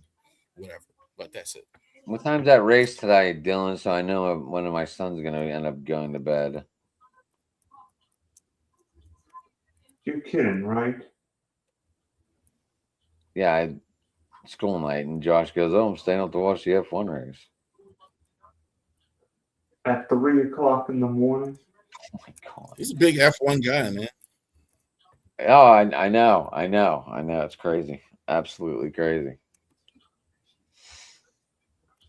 whatever. But that's it. What time's that race today, Dylan? So I know one of my sons is going to end up going to bed. You're kidding, right? Yeah, I school night, and Josh goes, "Oh, I'm staying up to watch the F1 race." At 3 o'clock in the morning. Oh my god! He's a big F1 guy, man. Oh, I know. It's crazy, absolutely crazy.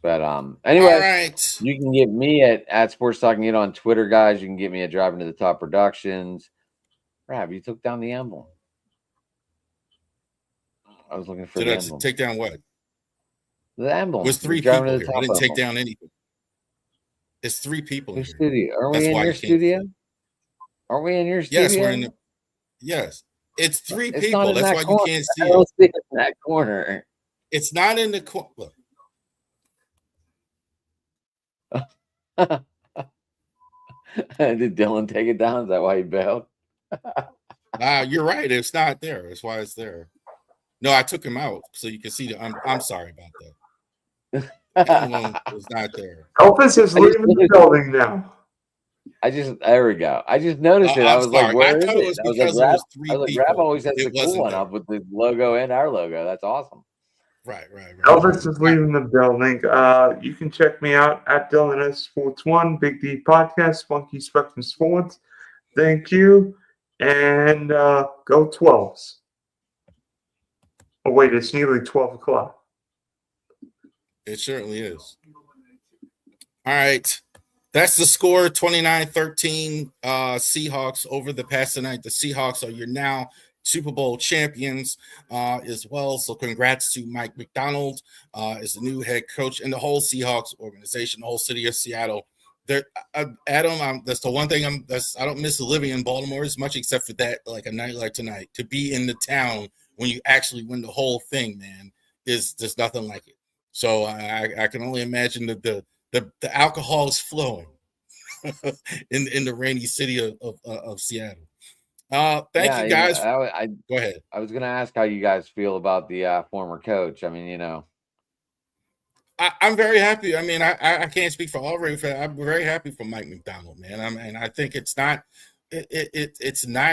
But anyway, All right. you can get me at Sports Talking It on Twitter, guys. You can get me at Driving to the Top Productions. Rab, you took down the emblem. I was looking for Did the I emblem. take down what? The emblem. Was 3 Driving people to the here. I Top didn't take emblem. down anything. It's 3 people Your here. studio. Are That's we in why your you can't studio? see. Are we in your studio? Yes, we're in the. Yes, it's 3 It's people. not in That's that why you corner. can't I see don't it. see it in that corner. It's not in the corner. Did Dylan take it down? Is that why he bailed? You're right. It's not there. That's why it's there. No, I took him out so you can see the. I'm sorry about that. Emblem was not there. Elvis is leaving the building now. There we go. I just noticed it. I I'm was sorry. like, where is I thought it it? was I was like, because it Rab. was 3 I was like, people. Rab always has It the cool wasn't one there. up with the logo and our logo. That's awesome. Right. Elvis is leaving the building. You can check me out at Dylan S Sports One, Big D Podcast, Funky Spectrum Sports. Thank you, and go 12s. Oh wait, it's nearly 12 o'clock. It certainly is. All right. That's the score, 29-13 Seahawks over the past night. The Seahawks are your now Super Bowl champions as well. So congrats to Mike McDonald as the new head coach and the whole Seahawks organization, the whole city of Seattle. Adam, that's the one thing I don't miss living in Baltimore as much, except for that, like a night like tonight, to be in the town when you actually win the whole thing, man, is there's nothing like it. So I can only imagine that the alcohol is flowing in the rainy city of Seattle. Thank you guys. Go ahead. I was going to ask how you guys feel about the former coach. I mean, I'm very happy. I mean, I can't speak for all Ravens fans. I'm very happy for Mike McDonald, man. And I think it's not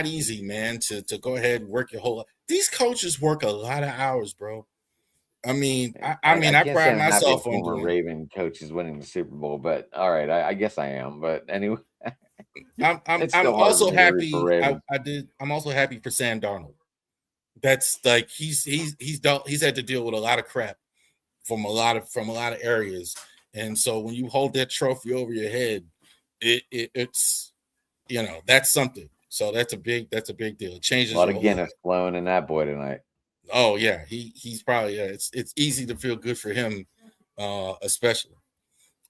easy, man, to go ahead and work your whole life. These coaches work a lot of hours, bro. I mean, I pride myself on former Raven coaches winning the Super Bowl, but all right, I guess I am. But anyway, I'm also happy. I'm also happy for Sam Darnold. That's like he's had to deal with a lot of crap from a lot of areas, and so when you hold that trophy over your head, it's that's something. So that's a big deal. It changes a lot your of whole Guinness flowing in that boy tonight. Oh yeah, he's probably it's easy to feel good for him, especially.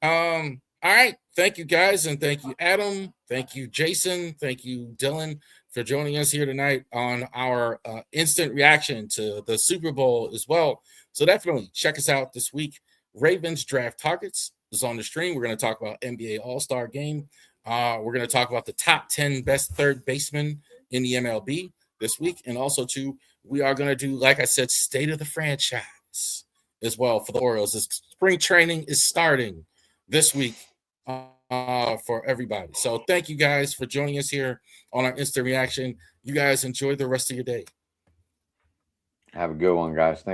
All right, thank you guys, and thank you Adam, thank you Jason, thank you Dylan for joining us here tonight on our instant reaction to the Super Bowl as well. So definitely check us out this week. Ravens Draft Targets is on the stream. We're going to talk about NBA All-Star Game. We're going to talk about the top 10 best third basemen in the MLB this week, and also too, we are going to do, like I said, state of the franchise as well for the Orioles. This spring training is starting this week for everybody. So thank you guys for joining us here on our instant reaction. You guys enjoy the rest of your day. Have a good one, guys. Thanks.